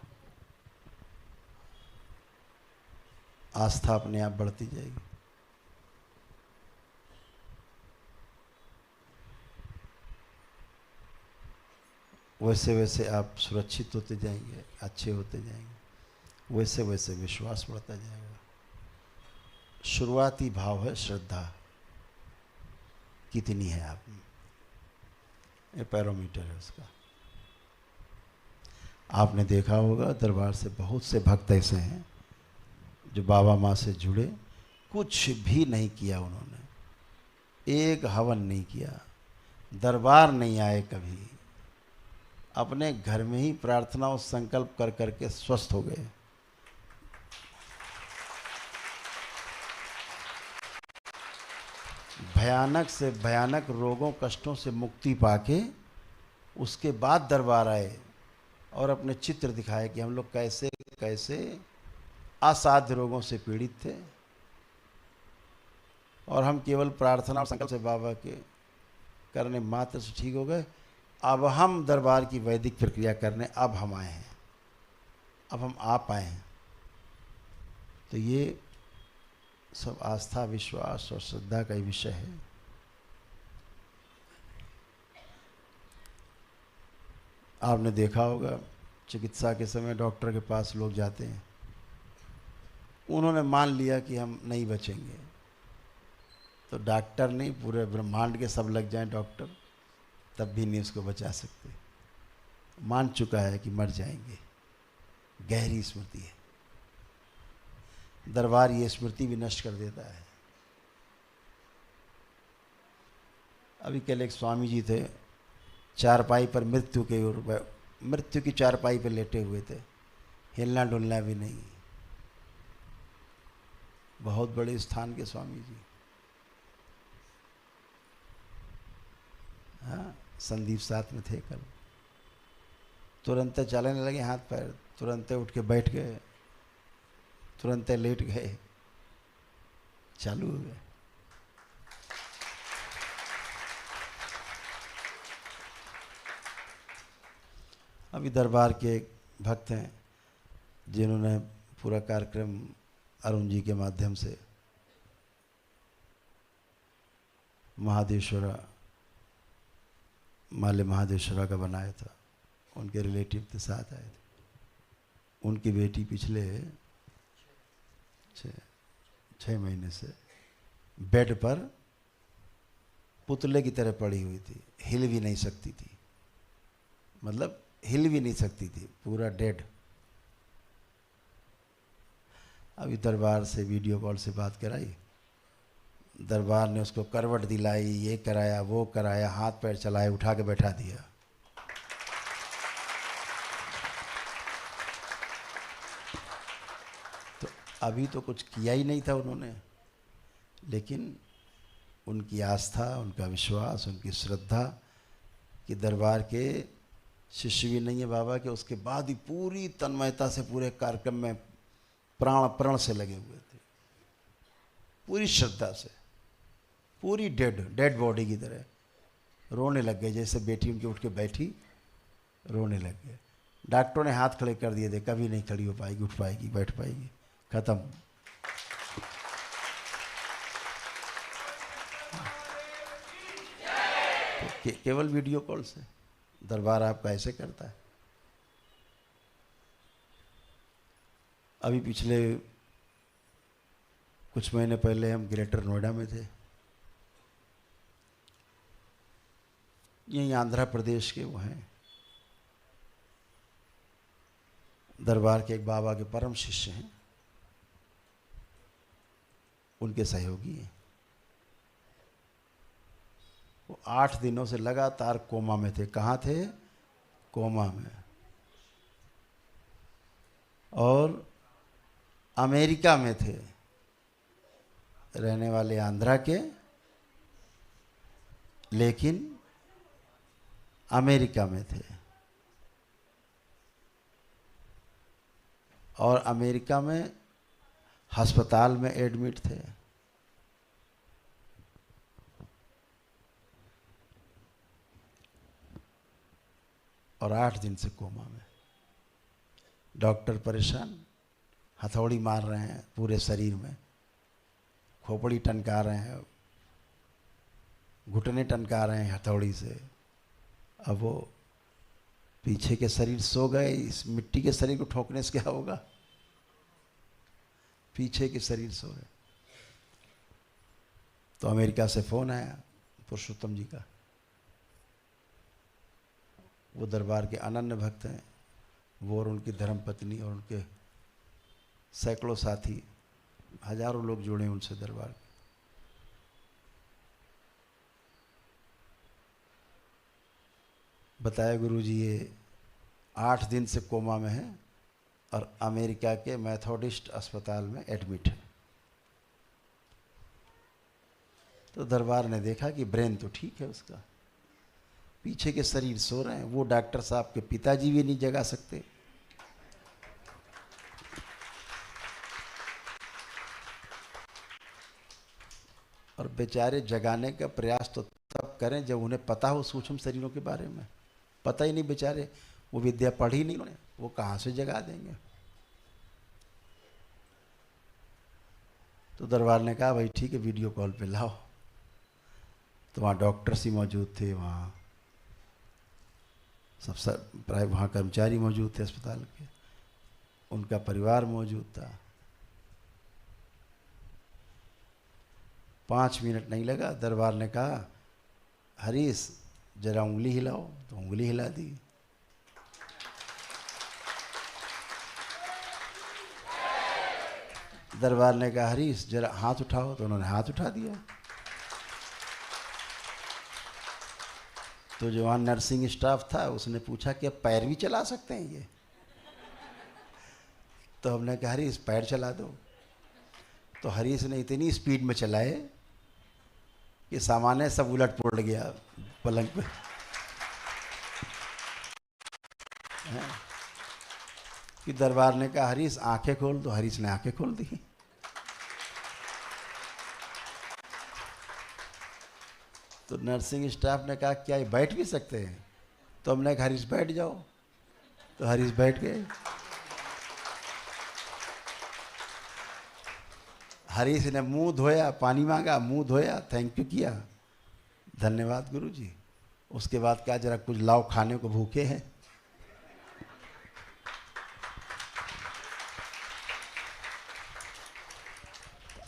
आस्था अपने आप बढ़ती जाएगी। वैसे वैसे आप सुरक्षित होते जाएंगे, अच्छे होते जाएंगे, वैसे वैसे विश्वास बढ़ता जाएगा। शुरुआती भाव है श्रद्धा, कितनी है आप में, ये पैरोमीटर है उसका। आपने देखा होगा दरबार से बहुत से भक्त ऐसे हैं जो बाबा माँ से जुड़े, कुछ भी नहीं किया उन्होंने, एक हवन नहीं किया, दरबार नहीं आए कभी, अपने घर में ही प्रार्थना और संकल्प कर करके स्वस्थ हो गए। भयानक से भयानक रोगों कष्टों से मुक्ति पाके उसके बाद दरबार आए और अपने चित्र दिखाए कि हम लोग कैसे कैसे असाध्य रोगों से पीड़ित थे और हम केवल प्रार्थना और संकल्प से बाबा के करने मात्र से ठीक हो गए। अब हम दरबार की वैदिक प्रक्रिया करने अब हम आए हैं, अब हम आ पाए हैं। तो ये सब आस्था, विश्वास और श्रद्धा का ही विषय है। आपने देखा होगा चिकित्सा के समय डॉक्टर के पास लोग जाते हैं, उन्होंने मान लिया कि हम नहीं बचेंगे, तो डॉक्टर नहीं पूरे ब्रह्मांड के सब लग जाएं डॉक्टर, तब भी नहीं उसको बचा सकते। मान चुका है कि मर जाएंगे, गहरी स्मृति है। दरबार ये स्मृति भी नष्ट कर देता है। अभी कल एक स्वामी जी थे, चारपाई पर मृत्यु की चारपाई पर लेटे हुए थे, हिलना डुलना भी नहीं। बहुत बड़े स्थान के स्वामी जी, हाँ, संदीप साथ में थे कल। तुरंत चलने लगे, हाथ पैर, तुरंत उठ के बैठ गए, तुरंत लेट गए, चालू हो गए। अभी दरबार के एक भक्त हैं जिन्होंने पूरा कार्यक्रम अरुण जी के माध्यम से महादेश्वरा, माले महादेश्वरा का बनाया था। उनके रिलेटिव के साथ आए थे। उनकी बेटी पिछले 6 महीने से बेड पर पुतले की तरह पड़ी हुई थी, हिल भी नहीं सकती थी, मतलब हिल भी नहीं सकती थी, पूरा डेड। अभी दरबार से वीडियो कॉल से बात कराई, दरबार ने उसको करवट दिलाई, ये कराया वो कराया, हाथ पैर चलाए, उठा के बैठा दिया। तो अभी तो कुछ किया ही नहीं था उन्होंने, लेकिन उनकी आस्था, उनका विश्वास, उनकी श्रद्धा कि दरबार के शिष्य भी नहीं है बाबा के, उसके बाद ही पूरी तन्मयता से पूरे कार्यक्रम में प्राण प्रण से लगे हुए थे, पूरी श्रद्धा से, पूरी डेड बॉडी की तरह रोने लग गए। जैसे बेटी उनकी उठ के बैठी, रोने लग गए। डॉक्टरों ने हाथ खड़े कर दिए थे, कभी नहीं खड़ी हो पाएगी, उठ पाएगी, बैठ पाएगी, खत्म। तो केवल वीडियो कॉल से दरबार आपका ऐसे करता है। अभी पिछले कुछ महीने पहले हम ग्रेटर नोएडा में थे, यहीं आंध्र प्रदेश के वो हैं, दरबार के एक बाबा के परम शिष्य हैं, उनके सहयोगी हैं। वो 8 दिनों से लगातार कोमा में थे। कहाँ थे? कोमा में। और अमेरिका में थे, रहने वाले आंध्रा के, लेकिन अमेरिका में थे और अमेरिका में अस्पताल में एडमिट थे। और 8 दिन से कोमा में। डॉक्टर परेशान, हथौड़ी मार रहे हैं पूरे शरीर में, खोपड़ी टनका रहे हैं, घुटने टनका रहे हैं हथौड़ी से। अब वो पीछे के शरीर सो गए, इस मिट्टी के शरीर को ठोकने से क्या होगा? पीछे के शरीर सो गए। तो अमेरिका से फ़ोन आया पुरुषोत्तम जी का। वो दरबार के अनन्य भक्त हैं, वो और उनकी धर्मपत्नी और उनके सैकड़ों साथी, हजारों लोग जुड़े उनसे दरबार। बताया गुरुजी ये 8 दिन से कोमा में है और अमेरिका के मेथोडिस्ट अस्पताल में एडमिट है। तो दरबार ने देखा कि ब्रेन तो ठीक है उसका, पीछे के शरीर सो रहे हैं। वो डॉक्टर साहब के पिताजी भी नहीं जगा सकते। और बेचारे जगाने का प्रयास तो तब करें जब उन्हें पता हो सूक्ष्म शरीरों के बारे में। पता ही नहीं बेचारे, वो विद्या पढ़ी नहीं उन्हें, वो कहाँ से जगा देंगे। तो दरबार ने कहा भाई ठीक है, वीडियो कॉल पे लाओ। तो वहाँ डॉक्टर्स ही मौजूद थे, वहाँ सब प्राय वहाँ कर्मचारी मौजूद थे अस्पताल के, उनका परिवार मौजूद था। 5 मिनट नहीं लगा, दरबार ने कहा हरीश जरा उंगली हिलाओ, तो उंगली हिला दी। दरबार ने कहा हरीश जरा हाथ उठाओ, तो उन्होंने हाथ उठा दिया। तो जो वहाँ नर्सिंग स्टाफ था उसने पूछा कि अब पैर भी चला सकते हैं ये? तो हमने कहा हरीश पैर चला दो। तो हरीश ने इतनी स्पीड में चलाए कि सामान्य सब उलट पुलट गया पलंग पे। कि दरबार ने कहा हरीश आंखें खोल, तो हरीश ने आंखें खोल दी। तो नर्सिंग स्टाफ ने कहा क्या ये बैठ भी सकते हैं? तो हमने कहा हरीश बैठ जाओ, तो हरीश बैठ गए। हरीश ने मुंह धोया, पानी मांगा, मुंह धोया, थैंक यू किया, धन्यवाद गुरुजी। उसके बाद क्या जरा कुछ लाओ खाने को, भूखे हैं।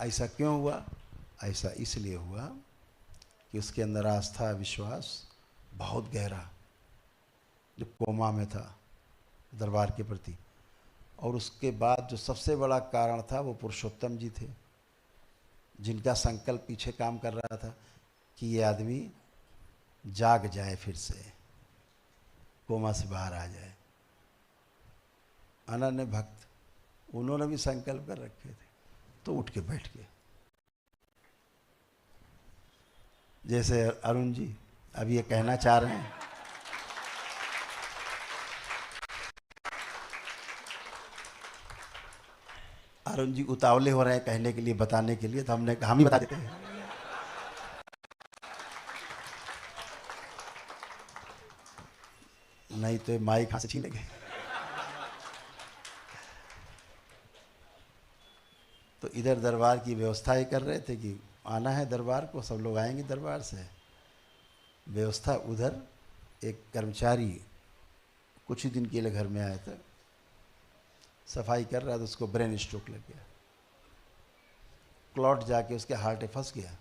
ऐसा क्यों हुआ? ऐसा इसलिए हुआ कि उसके अंदर आस्था विश्वास बहुत गहरा, जो कोमा में था दरबार के प्रति। और उसके बाद जो सबसे बड़ा कारण था वो पुरुषोत्तम जी थे, जिनका संकल्प पीछे काम कर रहा था कि ये आदमी जाग जाए, फिर से कोमा से बाहर आ जाए। अनन्य भक्त, उन्होंने भी संकल्प कर रखे थे, तो उठ के बैठ गए। जैसे अरुण जी अब ये कहना चाह रहे हैं, अरुण जी उतावले हो रहे हैं कहने के लिए, बताने के लिए, तो हमने कहा हम ही बता देते हैं। नहीं तो माइक कहाँ से छीनेंगे। तो इधर दरबार की व्यवस्था ही कर रहे थे कि आना है दरबार को, सब लोग आएंगे दरबार से। व्यवस्था उधर एक कर्मचारी कुछ ही दिन के लिए घर में आया था, सफाई कर रहा था, उसको ब्रेन स्ट्रोक लग गया, क्लॉट जाके उसके हार्ट में फंस गया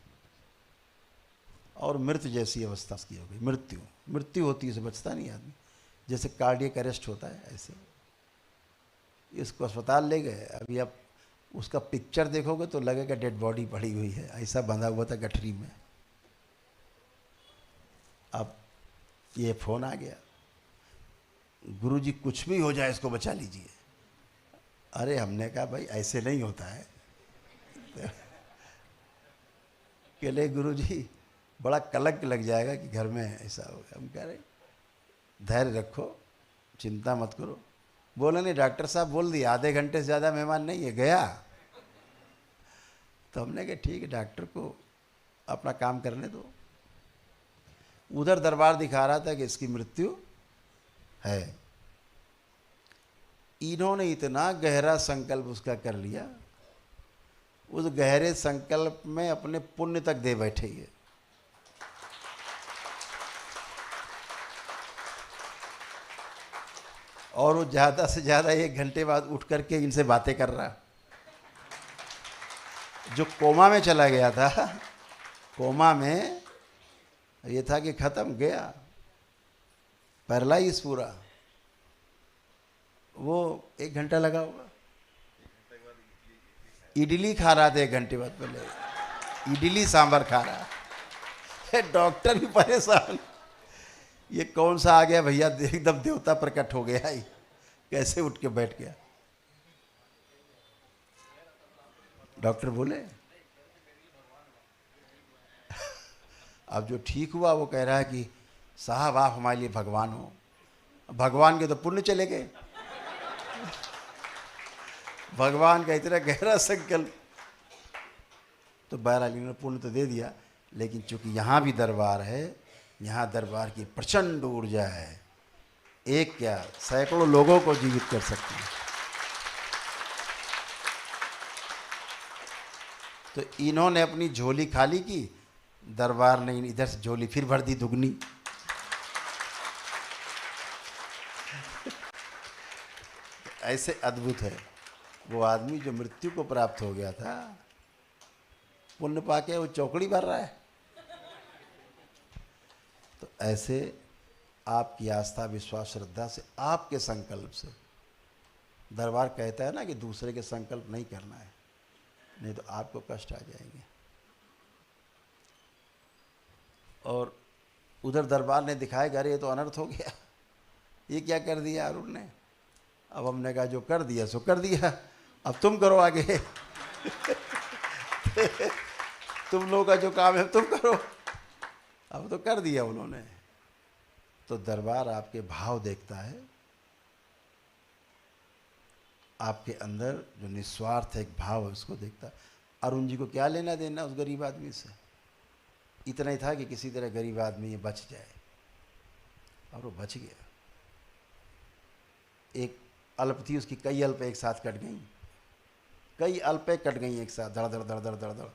और मृत्यु जैसी अवस्था उसकी हो गई। मृत्यु होती है, उसे बचता नहीं आदमी, जैसे कार्डियक अरेस्ट होता है ऐसे। इसको अस्पताल ले गए। अभी आप उसका पिक्चर देखोगे तो लगेगा डेड बॉडी पड़ी हुई है, ऐसा बंधा हुआ था गठरी में। अब ये फ़ोन आ गया, गुरुजी कुछ भी हो जाए इसको बचा लीजिए। अरे हमने कहा भाई ऐसे नहीं होता है। कहले गुरुजी बड़ा कलंक लग जाएगा कि घर में ऐसा होगा। हम कह रहे धैर्य रखो, चिंता मत करो। बोले नहीं डॉक्टर साहब बोल दिया आधे घंटे से ज़्यादा मेहमान नहीं है, गया। तो हमने कहा ठीक है डॉक्टर को अपना काम करने दो। उधर दरबार दिखा रहा था कि इसकी मृत्यु है। इन्होंने इतना गहरा संकल्प उसका कर लिया, उस गहरे संकल्प में अपने पुण्य तक दे बैठे ये। और वो ज़्यादा से ज़्यादा 1 घंटे बाद उठ करके इनसे बातें कर रहा। जो कोमा में चला गया था, कोमा में ये था कि ख़त्म गया, पैरालाइज पूरा, वो 1 घंटा लगा होगा। इडली खा रहा था 1 घंटे बाद, पहले इडली सांभर खा रहा है। डॉक्टर भी परेशान, ये कौन सा आ गया भैया, एकदम देवता प्रकट हो गया ही, कैसे उठ के बैठ गया। डॉक्टर बोले अब जो ठीक हुआ वो कह रहा है कि साहब आप हमारे लिए भगवान हो। भगवान के तो पुण्य चले गए। भगवान का इतना गहरा संकल्प, तो बहरहाल इन्होंने पुण्य तो दे दिया, लेकिन चूंकि यहाँ भी दरबार है, यहाँ दरबार की प्रचंड ऊर्जा है, एक क्या सैकड़ों लोगों को जीवित कर सकती है। तो इन्होंने अपनी झोली खाली की, दरबार ने इधर से झोली फिर भर दी दुगनी। ऐसे अद्भुत है वो आदमी जो मृत्यु को प्राप्त हो गया था, पुण्य पाके वो चौकड़ी भर रहा है। तो ऐसे आपकी आस्था विश्वास श्रद्धा से, आपके संकल्प से, दरबार कहता है ना कि दूसरे के संकल्प नहीं करना है, नहीं तो आपको कष्ट आ जाएंगे। और उधर दरबार ने दिखाया अरे ये तो अनर्थ हो गया, ये क्या कर दिया अरुण ने। अब हमने कहा जो कर दिया सो कर दिया, अब तुम करो आगे। तुम लोगों का जो काम है तुम करो, अब तो कर दिया उन्होंने। तो दरबार आपके भाव देखता है, आपके अंदर जो निस्वार्थ एक भाव है उसको देखता है। अरुण जी को क्या लेना देना उस गरीब आदमी से, इतना ही था कि किसी तरह गरीब आदमी ये बच जाए, और वो बच गया। एक अल्प थी, उसकी कई अल्प एक साथ कट गई, कई अल्पें कट गई एक साथ, धड़ धड़ धड़ धड़ धड़ धड़।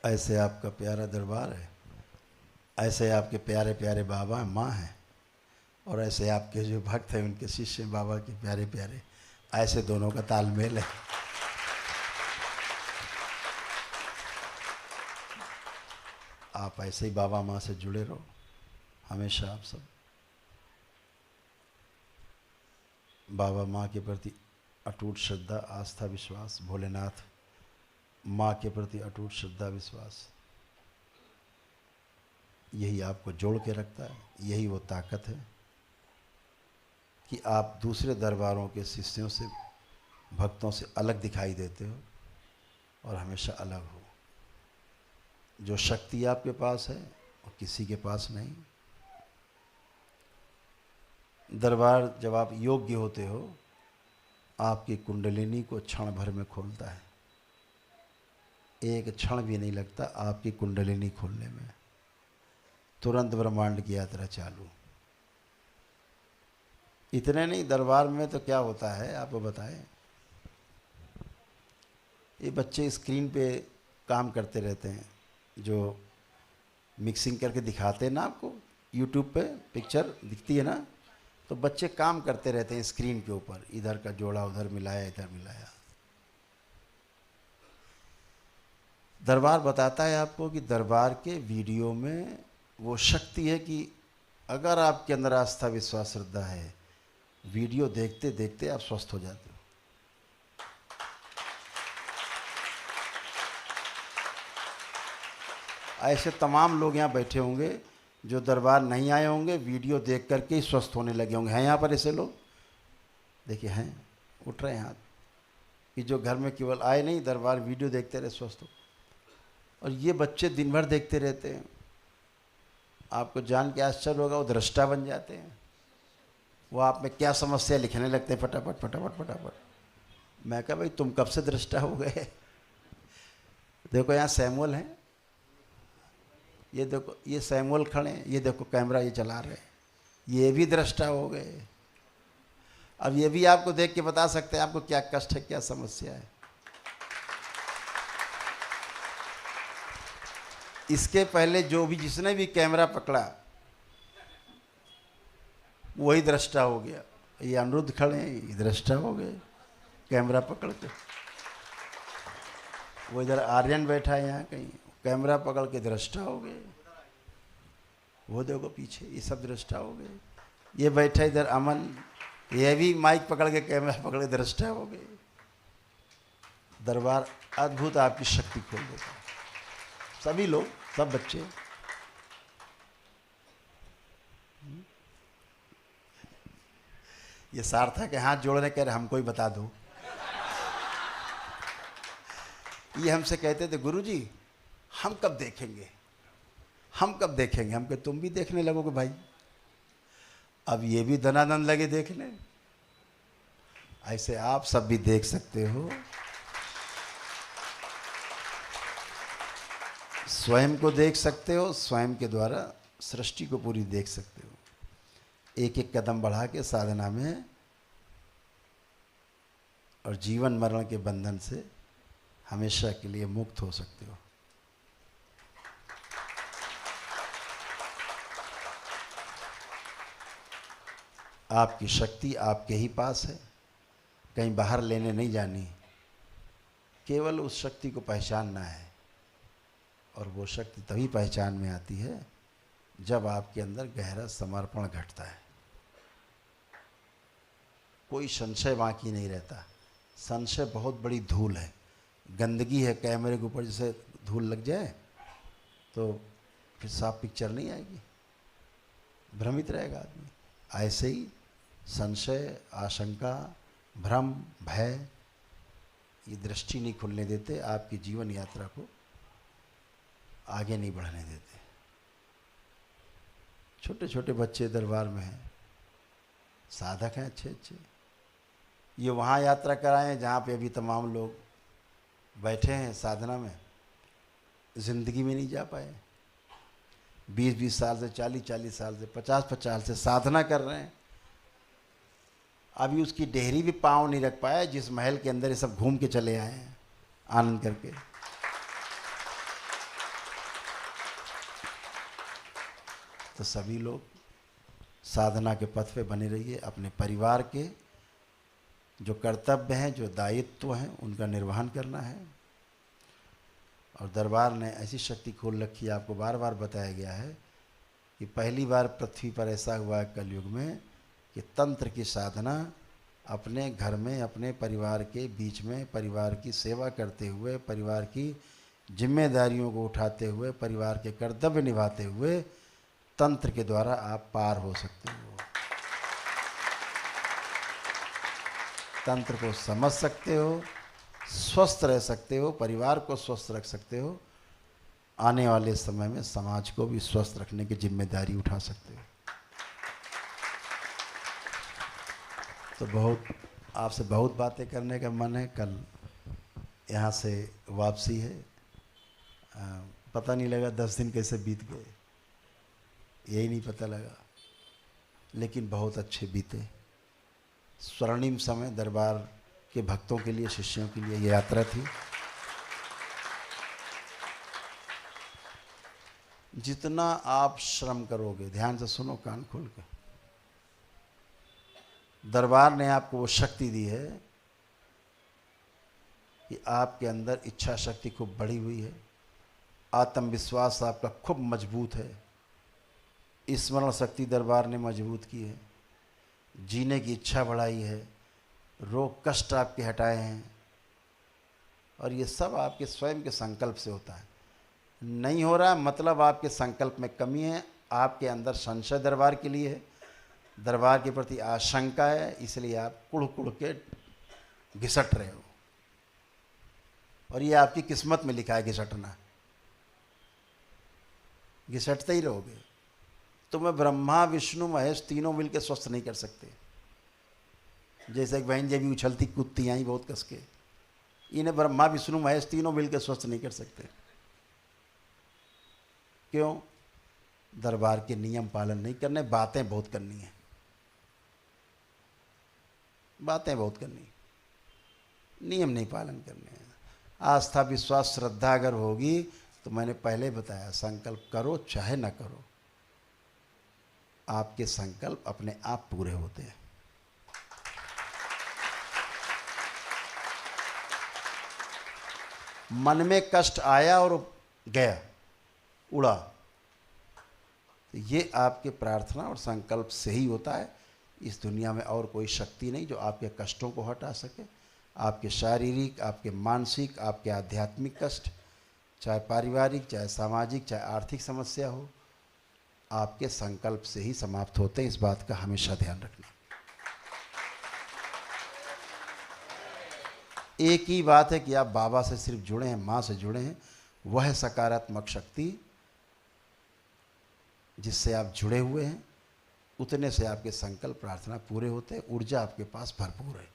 ऐसे आपका प्यारा दरबार है, ऐसे आपके प्यारे प्यारे बाबा माँ हैं, और ऐसे आपके जो भक्त हैं उनके शिष्य बाबा के प्यारे प्यारे, ऐसे दोनों का तालमेल है। आप ऐसे ही बाबा माँ से जुड़े रहो हमेशा। आप सब बाबा माँ के प्रति अटूट श्रद्धा आस्था विश्वास, भोलेनाथ माँ के प्रति अटूट श्रद्धा विश्वास, यही आपको जोड़ के रखता है। यही वो ताकत है कि आप दूसरे दरबारों के शिष्यों से, भक्तों से अलग दिखाई देते हो और हमेशा अलग हो। जो शक्ति आपके पास है वो किसी के पास नहीं। दरबार जब आप योग्य होते हो, आपकी कुंडलिनी को क्षण भर में खोलता है। एक क्षण भी नहीं लगता आपकी कुंडलिनी खोलने में, तुरंत ब्रह्मांड की यात्रा चालू। इतने नहीं, दरबार में तो क्या होता है आपको बताएं, ये बच्चे स्क्रीन पे काम करते रहते हैं, जो मिक्सिंग करके दिखाते हैं ना आपको, यूट्यूब पे पिक्चर दिखती है ना, तो बच्चे काम करते रहते हैं स्क्रीन के ऊपर, इधर का जोड़ा उधर मिलाया, इधर मिलाया। दरबार बताता है आपको कि दरबार के वीडियो में वो शक्ति है कि अगर आपके अंदर आस्था विश्वास श्रद्धा है, वीडियो देखते देखते आप स्वस्थ हो जाते हो। ऐसे तमाम लोग यहाँ बैठे होंगे जो दरबार नहीं आए होंगे, वीडियो देख करके ही स्वस्थ होने लगे होंगे। हैं यहाँ पर ऐसे लोग? देखिए हैं, उठ रहे हैं हाथ, कि जो घर में केवल आए नहीं, दरबार वीडियो देखते रहे, स्वस्थ हो। और ये बच्चे दिन भर देखते रहते हैं। आपको जान के आश्चर्य होगा, वो दृष्टा बन जाते हैं। वो आप में क्या समस्या लिखने लगते हैं फटाफट फटाफट फटाफट। मैं कहा भाई तुम कब से दृष्टा हो गए? देखो यहाँ सैमुअल हैं, ये देखो ये सैमुअल खड़े हैं, ये देखो कैमरा ये चला रहे हैं, ये भी दृष्टा हो गए। अब ये भी आपको देख के बता सकते हैं आपको क्या कष्ट है, क्या समस्या है। इसके पहले जो भी जिसने भी कैमरा पकड़ा वही दृष्टा हो गया। ये अनिरुद्ध खड़े हैं, ये दृष्टा हो गए कैमरा पकड़ के। वो इधर आर्यन बैठा है यहाँ कहीं, कैमरा पकड़ के दृष्टा हो गए। वो देखो पीछे, ये सब दृष्टा हो गए। ये बैठा इधर अमन, ये भी माइक पकड़ के कैमरा पकड़ के दृष्टा हो गए। दरबार अद्भुत आपकी शक्ति खोल देता है। सभी लोग, सब बच्चे। ये सार्थक है, हाथ जोड़ने कह रहे हमको ही बता दो। ये हमसे कहते थे गुरुजी हम कब देखेंगे, हम कब देखेंगे। हम कहे तुम भी देखने लगोगे भाई। अब ये भी धनाधन लगे देखने। ऐसे आप सब भी देख सकते हो, स्वयं को देख सकते हो, स्वयं के द्वारा सृष्टि को पूरी देख सकते हो। एक एक कदम बढ़ा के साधना में और जीवन मरण के बंधन से हमेशा के लिए मुक्त हो सकते हो। आपकी शक्ति आपके ही पास है, कहीं बाहर लेने नहीं जानी। केवल उस शक्ति को पहचानना है। और वो शक्ति तभी पहचान में आती है जब आपके अंदर गहरा समर्पण घटता है। कोई संशय बाकी नहीं रहता। संशय बहुत बड़ी धूल है, गंदगी है। कैमरे के ऊपर जैसे धूल लग जाए तो फिर साफ पिक्चर नहीं आएगी, भ्रमित रहेगा आदमी। ऐसे ही संशय, आशंका, भ्रम, भय, ये दृष्टि नहीं खुलने देते, आपकी जीवन यात्रा को आगे नहीं बढ़ने देते। छोटे छोटे बच्चे दरबार में हैं, साधक हैं अच्छे अच्छे। ये वहाँ यात्रा कराए हैं जहाँ पे अभी तमाम लोग बैठे हैं साधना में, ज़िंदगी में नहीं जा पाए। 20-20 साल से, 40-40 साल से, 50-50 साल से साधना कर रहे हैं। अभी उसकी डेहरी भी पाँव नहीं रख पाया जिस महल के अंदर ये सब घूम के चले आए हैं आनंद करके। तो सभी लोग साधना के पथ पे बने रहिए। अपने परिवार के जो कर्तव्य हैं, जो दायित्व हैं, उनका निर्वहन करना है। और दरबार ने ऐसी शक्ति खोल रखी है, आपको बार बार बताया गया है कि पहली बार पृथ्वी पर ऐसा हुआ है कलयुग में कि तंत्र की साधना अपने घर में, अपने परिवार के बीच में, परिवार की सेवा करते हुए, परिवार की जिम्मेदारियों को उठाते हुए, परिवार के कर्तव्य निभाते हुए तंत्र के द्वारा आप पार हो सकते हो। तंत्र को समझ सकते हो, स्वस्थ रह सकते हो, परिवार को स्वस्थ रख सकते हो, आने वाले समय में समाज को भी स्वस्थ रखने की जिम्मेदारी उठा सकते हो। तो बहुत आपसे बहुत बातें करने का मन है। कल यहाँ से वापसी है, पता नहीं लगा 10 दिन कैसे बीत गए, यही नहीं पता लगा, लेकिन बहुत अच्छे बीते। स्वर्णिम समय दरबार के भक्तों के लिए, शिष्यों के लिए ये यात्रा थी। जितना आप श्रम करोगे, ध्यान से सुनो, कान खोल के, दरबार ने आपको वो शक्ति दी है कि आपके अंदर इच्छा शक्ति खूब बढ़ी हुई है, आत्मविश्वास आपका खूब मजबूत है, स्मरण शक्ति दरबार ने मजबूत की है, जीने की इच्छा बढ़ाई है, रोग कष्ट आपके हटाए हैं। और ये सब आपके स्वयं के संकल्प से होता है। नहीं हो रहा मतलब आपके संकल्प में कमी है, आपके अंदर संशय दरबार के लिए है, दरबार के प्रति आशंका है, इसलिए आप कुड़ कुड़ के घिसट रहे हो। और ये आपकी किस्मत में लिखा है घिसटना, घिसटते ही रहोगे। तुम्हें ब्रह्मा विष्णु महेश तीनों मिलकर स्वस्थ नहीं कर सकते। जैसे एक बहन जी भी उछलती कूदती आई बहुत कस के, इन्हें ब्रह्मा विष्णु महेश तीनों मिलकर स्वस्थ नहीं कर सकते। क्यों? दरबार के नियम पालन नहीं करने, बातें बहुत करनी है, बातें बहुत करनी, नियम नहीं पालन करने हैं। आस्था विश्वास श्रद्धा अगर होगी तो मैंने पहले बताया, संकल्प करो चाहे ना करो, आपके संकल्प अपने आप पूरे होते हैं। मन में कष्ट आया और गया, उड़ा, तो ये आपके प्रार्थना और संकल्प से ही होता है। इस दुनिया में और कोई शक्ति नहीं जो आपके कष्टों को हटा सके। आपके शारीरिक, आपके मानसिक, आपके आध्यात्मिक कष्ट, चाहे पारिवारिक, चाहे सामाजिक, चाहे आर्थिक समस्या हो, आपके संकल्प से ही समाप्त होते हैं। इस बात का हमेशा ध्यान रखना। एक ही बात है कि आप बाबा से सिर्फ जुड़े हैं, माँ से जुड़े हैं, वह सकारात्मक शक्ति जिससे आप जुड़े हुए हैं, उतने से आपके संकल्प प्रार्थना पूरे होते हैं, ऊर्जा आपके पास भरपूर है।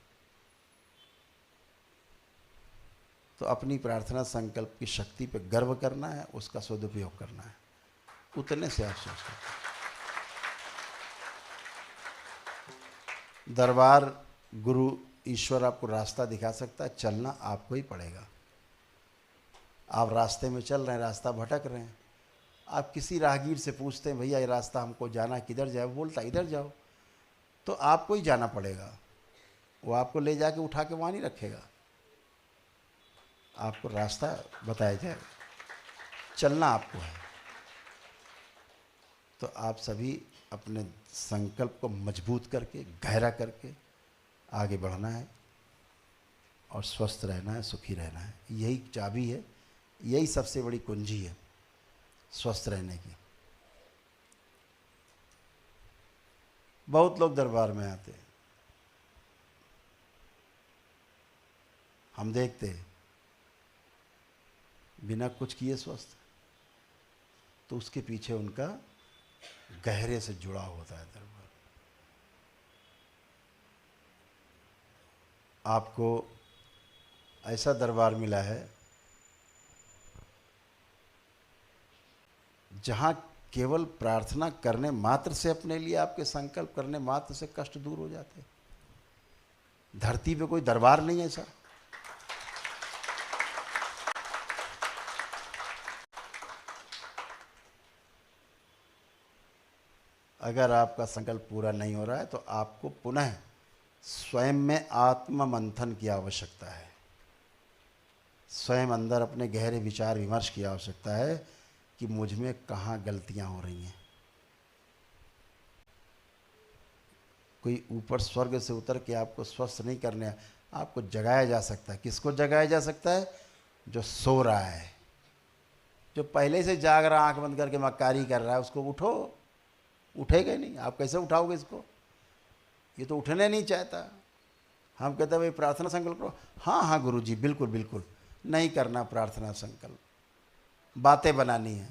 तो अपनी प्रार्थना संकल्प की शक्ति पे गर्व करना है, उसका सदुपयोग करना है, उतने से आप सोच सकते हैं। दरबार गुरु ईश्वर आपको रास्ता दिखा सकता है, चलना आपको ही पड़ेगा। आप रास्ते में चल रहे हैं, रास्ता भटक रहे हैं, आप किसी राहगीर से पूछते हैं भैया ये रास्ता हमको जाना किधर जाए, बोलता इधर जाओ, तो आपको ही जाना पड़ेगा। वो आपको ले जाके उठा के वहाँ नहीं रखेगा, आपको रास्ता बताया जाएगा, चलना आपको है। तो आप सभी अपने संकल्प को मजबूत करके, गहरा करके आगे बढ़ना है और स्वस्थ रहना है, सुखी रहना है। यही चाबी है, यही सबसे बड़ी कुंजी है स्वस्थ रहने की। बहुत लोग दरबार में आते हैं, हम देखते हैं बिना कुछ किए स्वस्थ, तो उसके पीछे उनका गहरे से जुड़ाव होता है दरबार। आपको ऐसा दरबार मिला है जहाँ केवल प्रार्थना करने मात्र से, अपने लिए आपके संकल्प करने मात्र से कष्ट दूर हो जाते हैं। धरती पे कोई दरबार नहीं है ऐसा। अगर आपका संकल्प पूरा नहीं हो रहा है तो आपको पुनः स्वयं में आत्म मंथन की आवश्यकता है, स्वयं अंदर अपने गहरे विचार विमर्श की आवश्यकता है कि मुझ में कहाँ गलतियाँ हो रही हैं। कोई ऊपर स्वर्ग से उतर के आपको स्वस्थ नहीं करने, आपको जगाया जा सकता है। किसको जगाया जा सकता है? जो सो रहा है, जो पहले से जाग रहा, आंख बंद करके मक्कारी कर रहा है, उसको उठो। उठेगा ही नहीं, आप कैसे उठाओगे इसको? ये तो उठने नहीं चाहता। हम कहते हैं भाई प्रार्थना संकल्प करो, हाँ हाँ गुरु जी बिल्कुल बिल्कुल। नहीं करना प्रार्थना संकल्प, बातें बनानी है,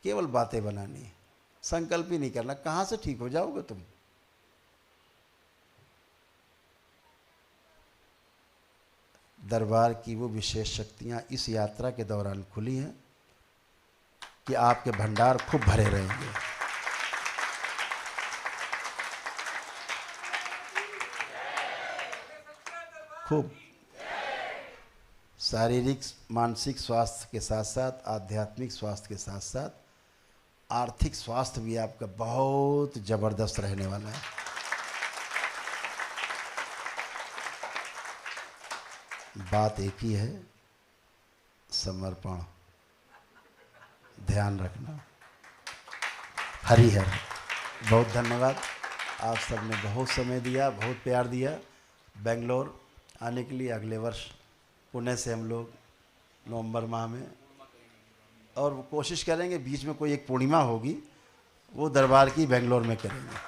केवल बातें बनानी है, संकल्प ही नहीं करना। कहाँ से ठीक हो जाओगे तुम? दरबार की वो विशेष शक्तियाँ इस यात्रा के दौरान खुली हैं कि आपके भंडार खूब भरे रहेंगे। खूब शारीरिक मानसिक स्वास्थ्य के साथ साथ आध्यात्मिक स्वास्थ्य के साथ साथ आर्थिक स्वास्थ्य भी आपका बहुत ज़बरदस्त रहने वाला है। बात एक ही है, समर्पण, ध्यान रखना। हरि हर। बहुत धन्यवाद, आप सबने बहुत समय दिया, बहुत प्यार दिया। बेंगलोर आने के लिए अगले वर्ष पुणे से हम लोग नवंबर माह में और वो कोशिश करेंगे बीच में कोई एक पूर्णिमा होगी, वो दरबार की बेंगलोर में करेंगे।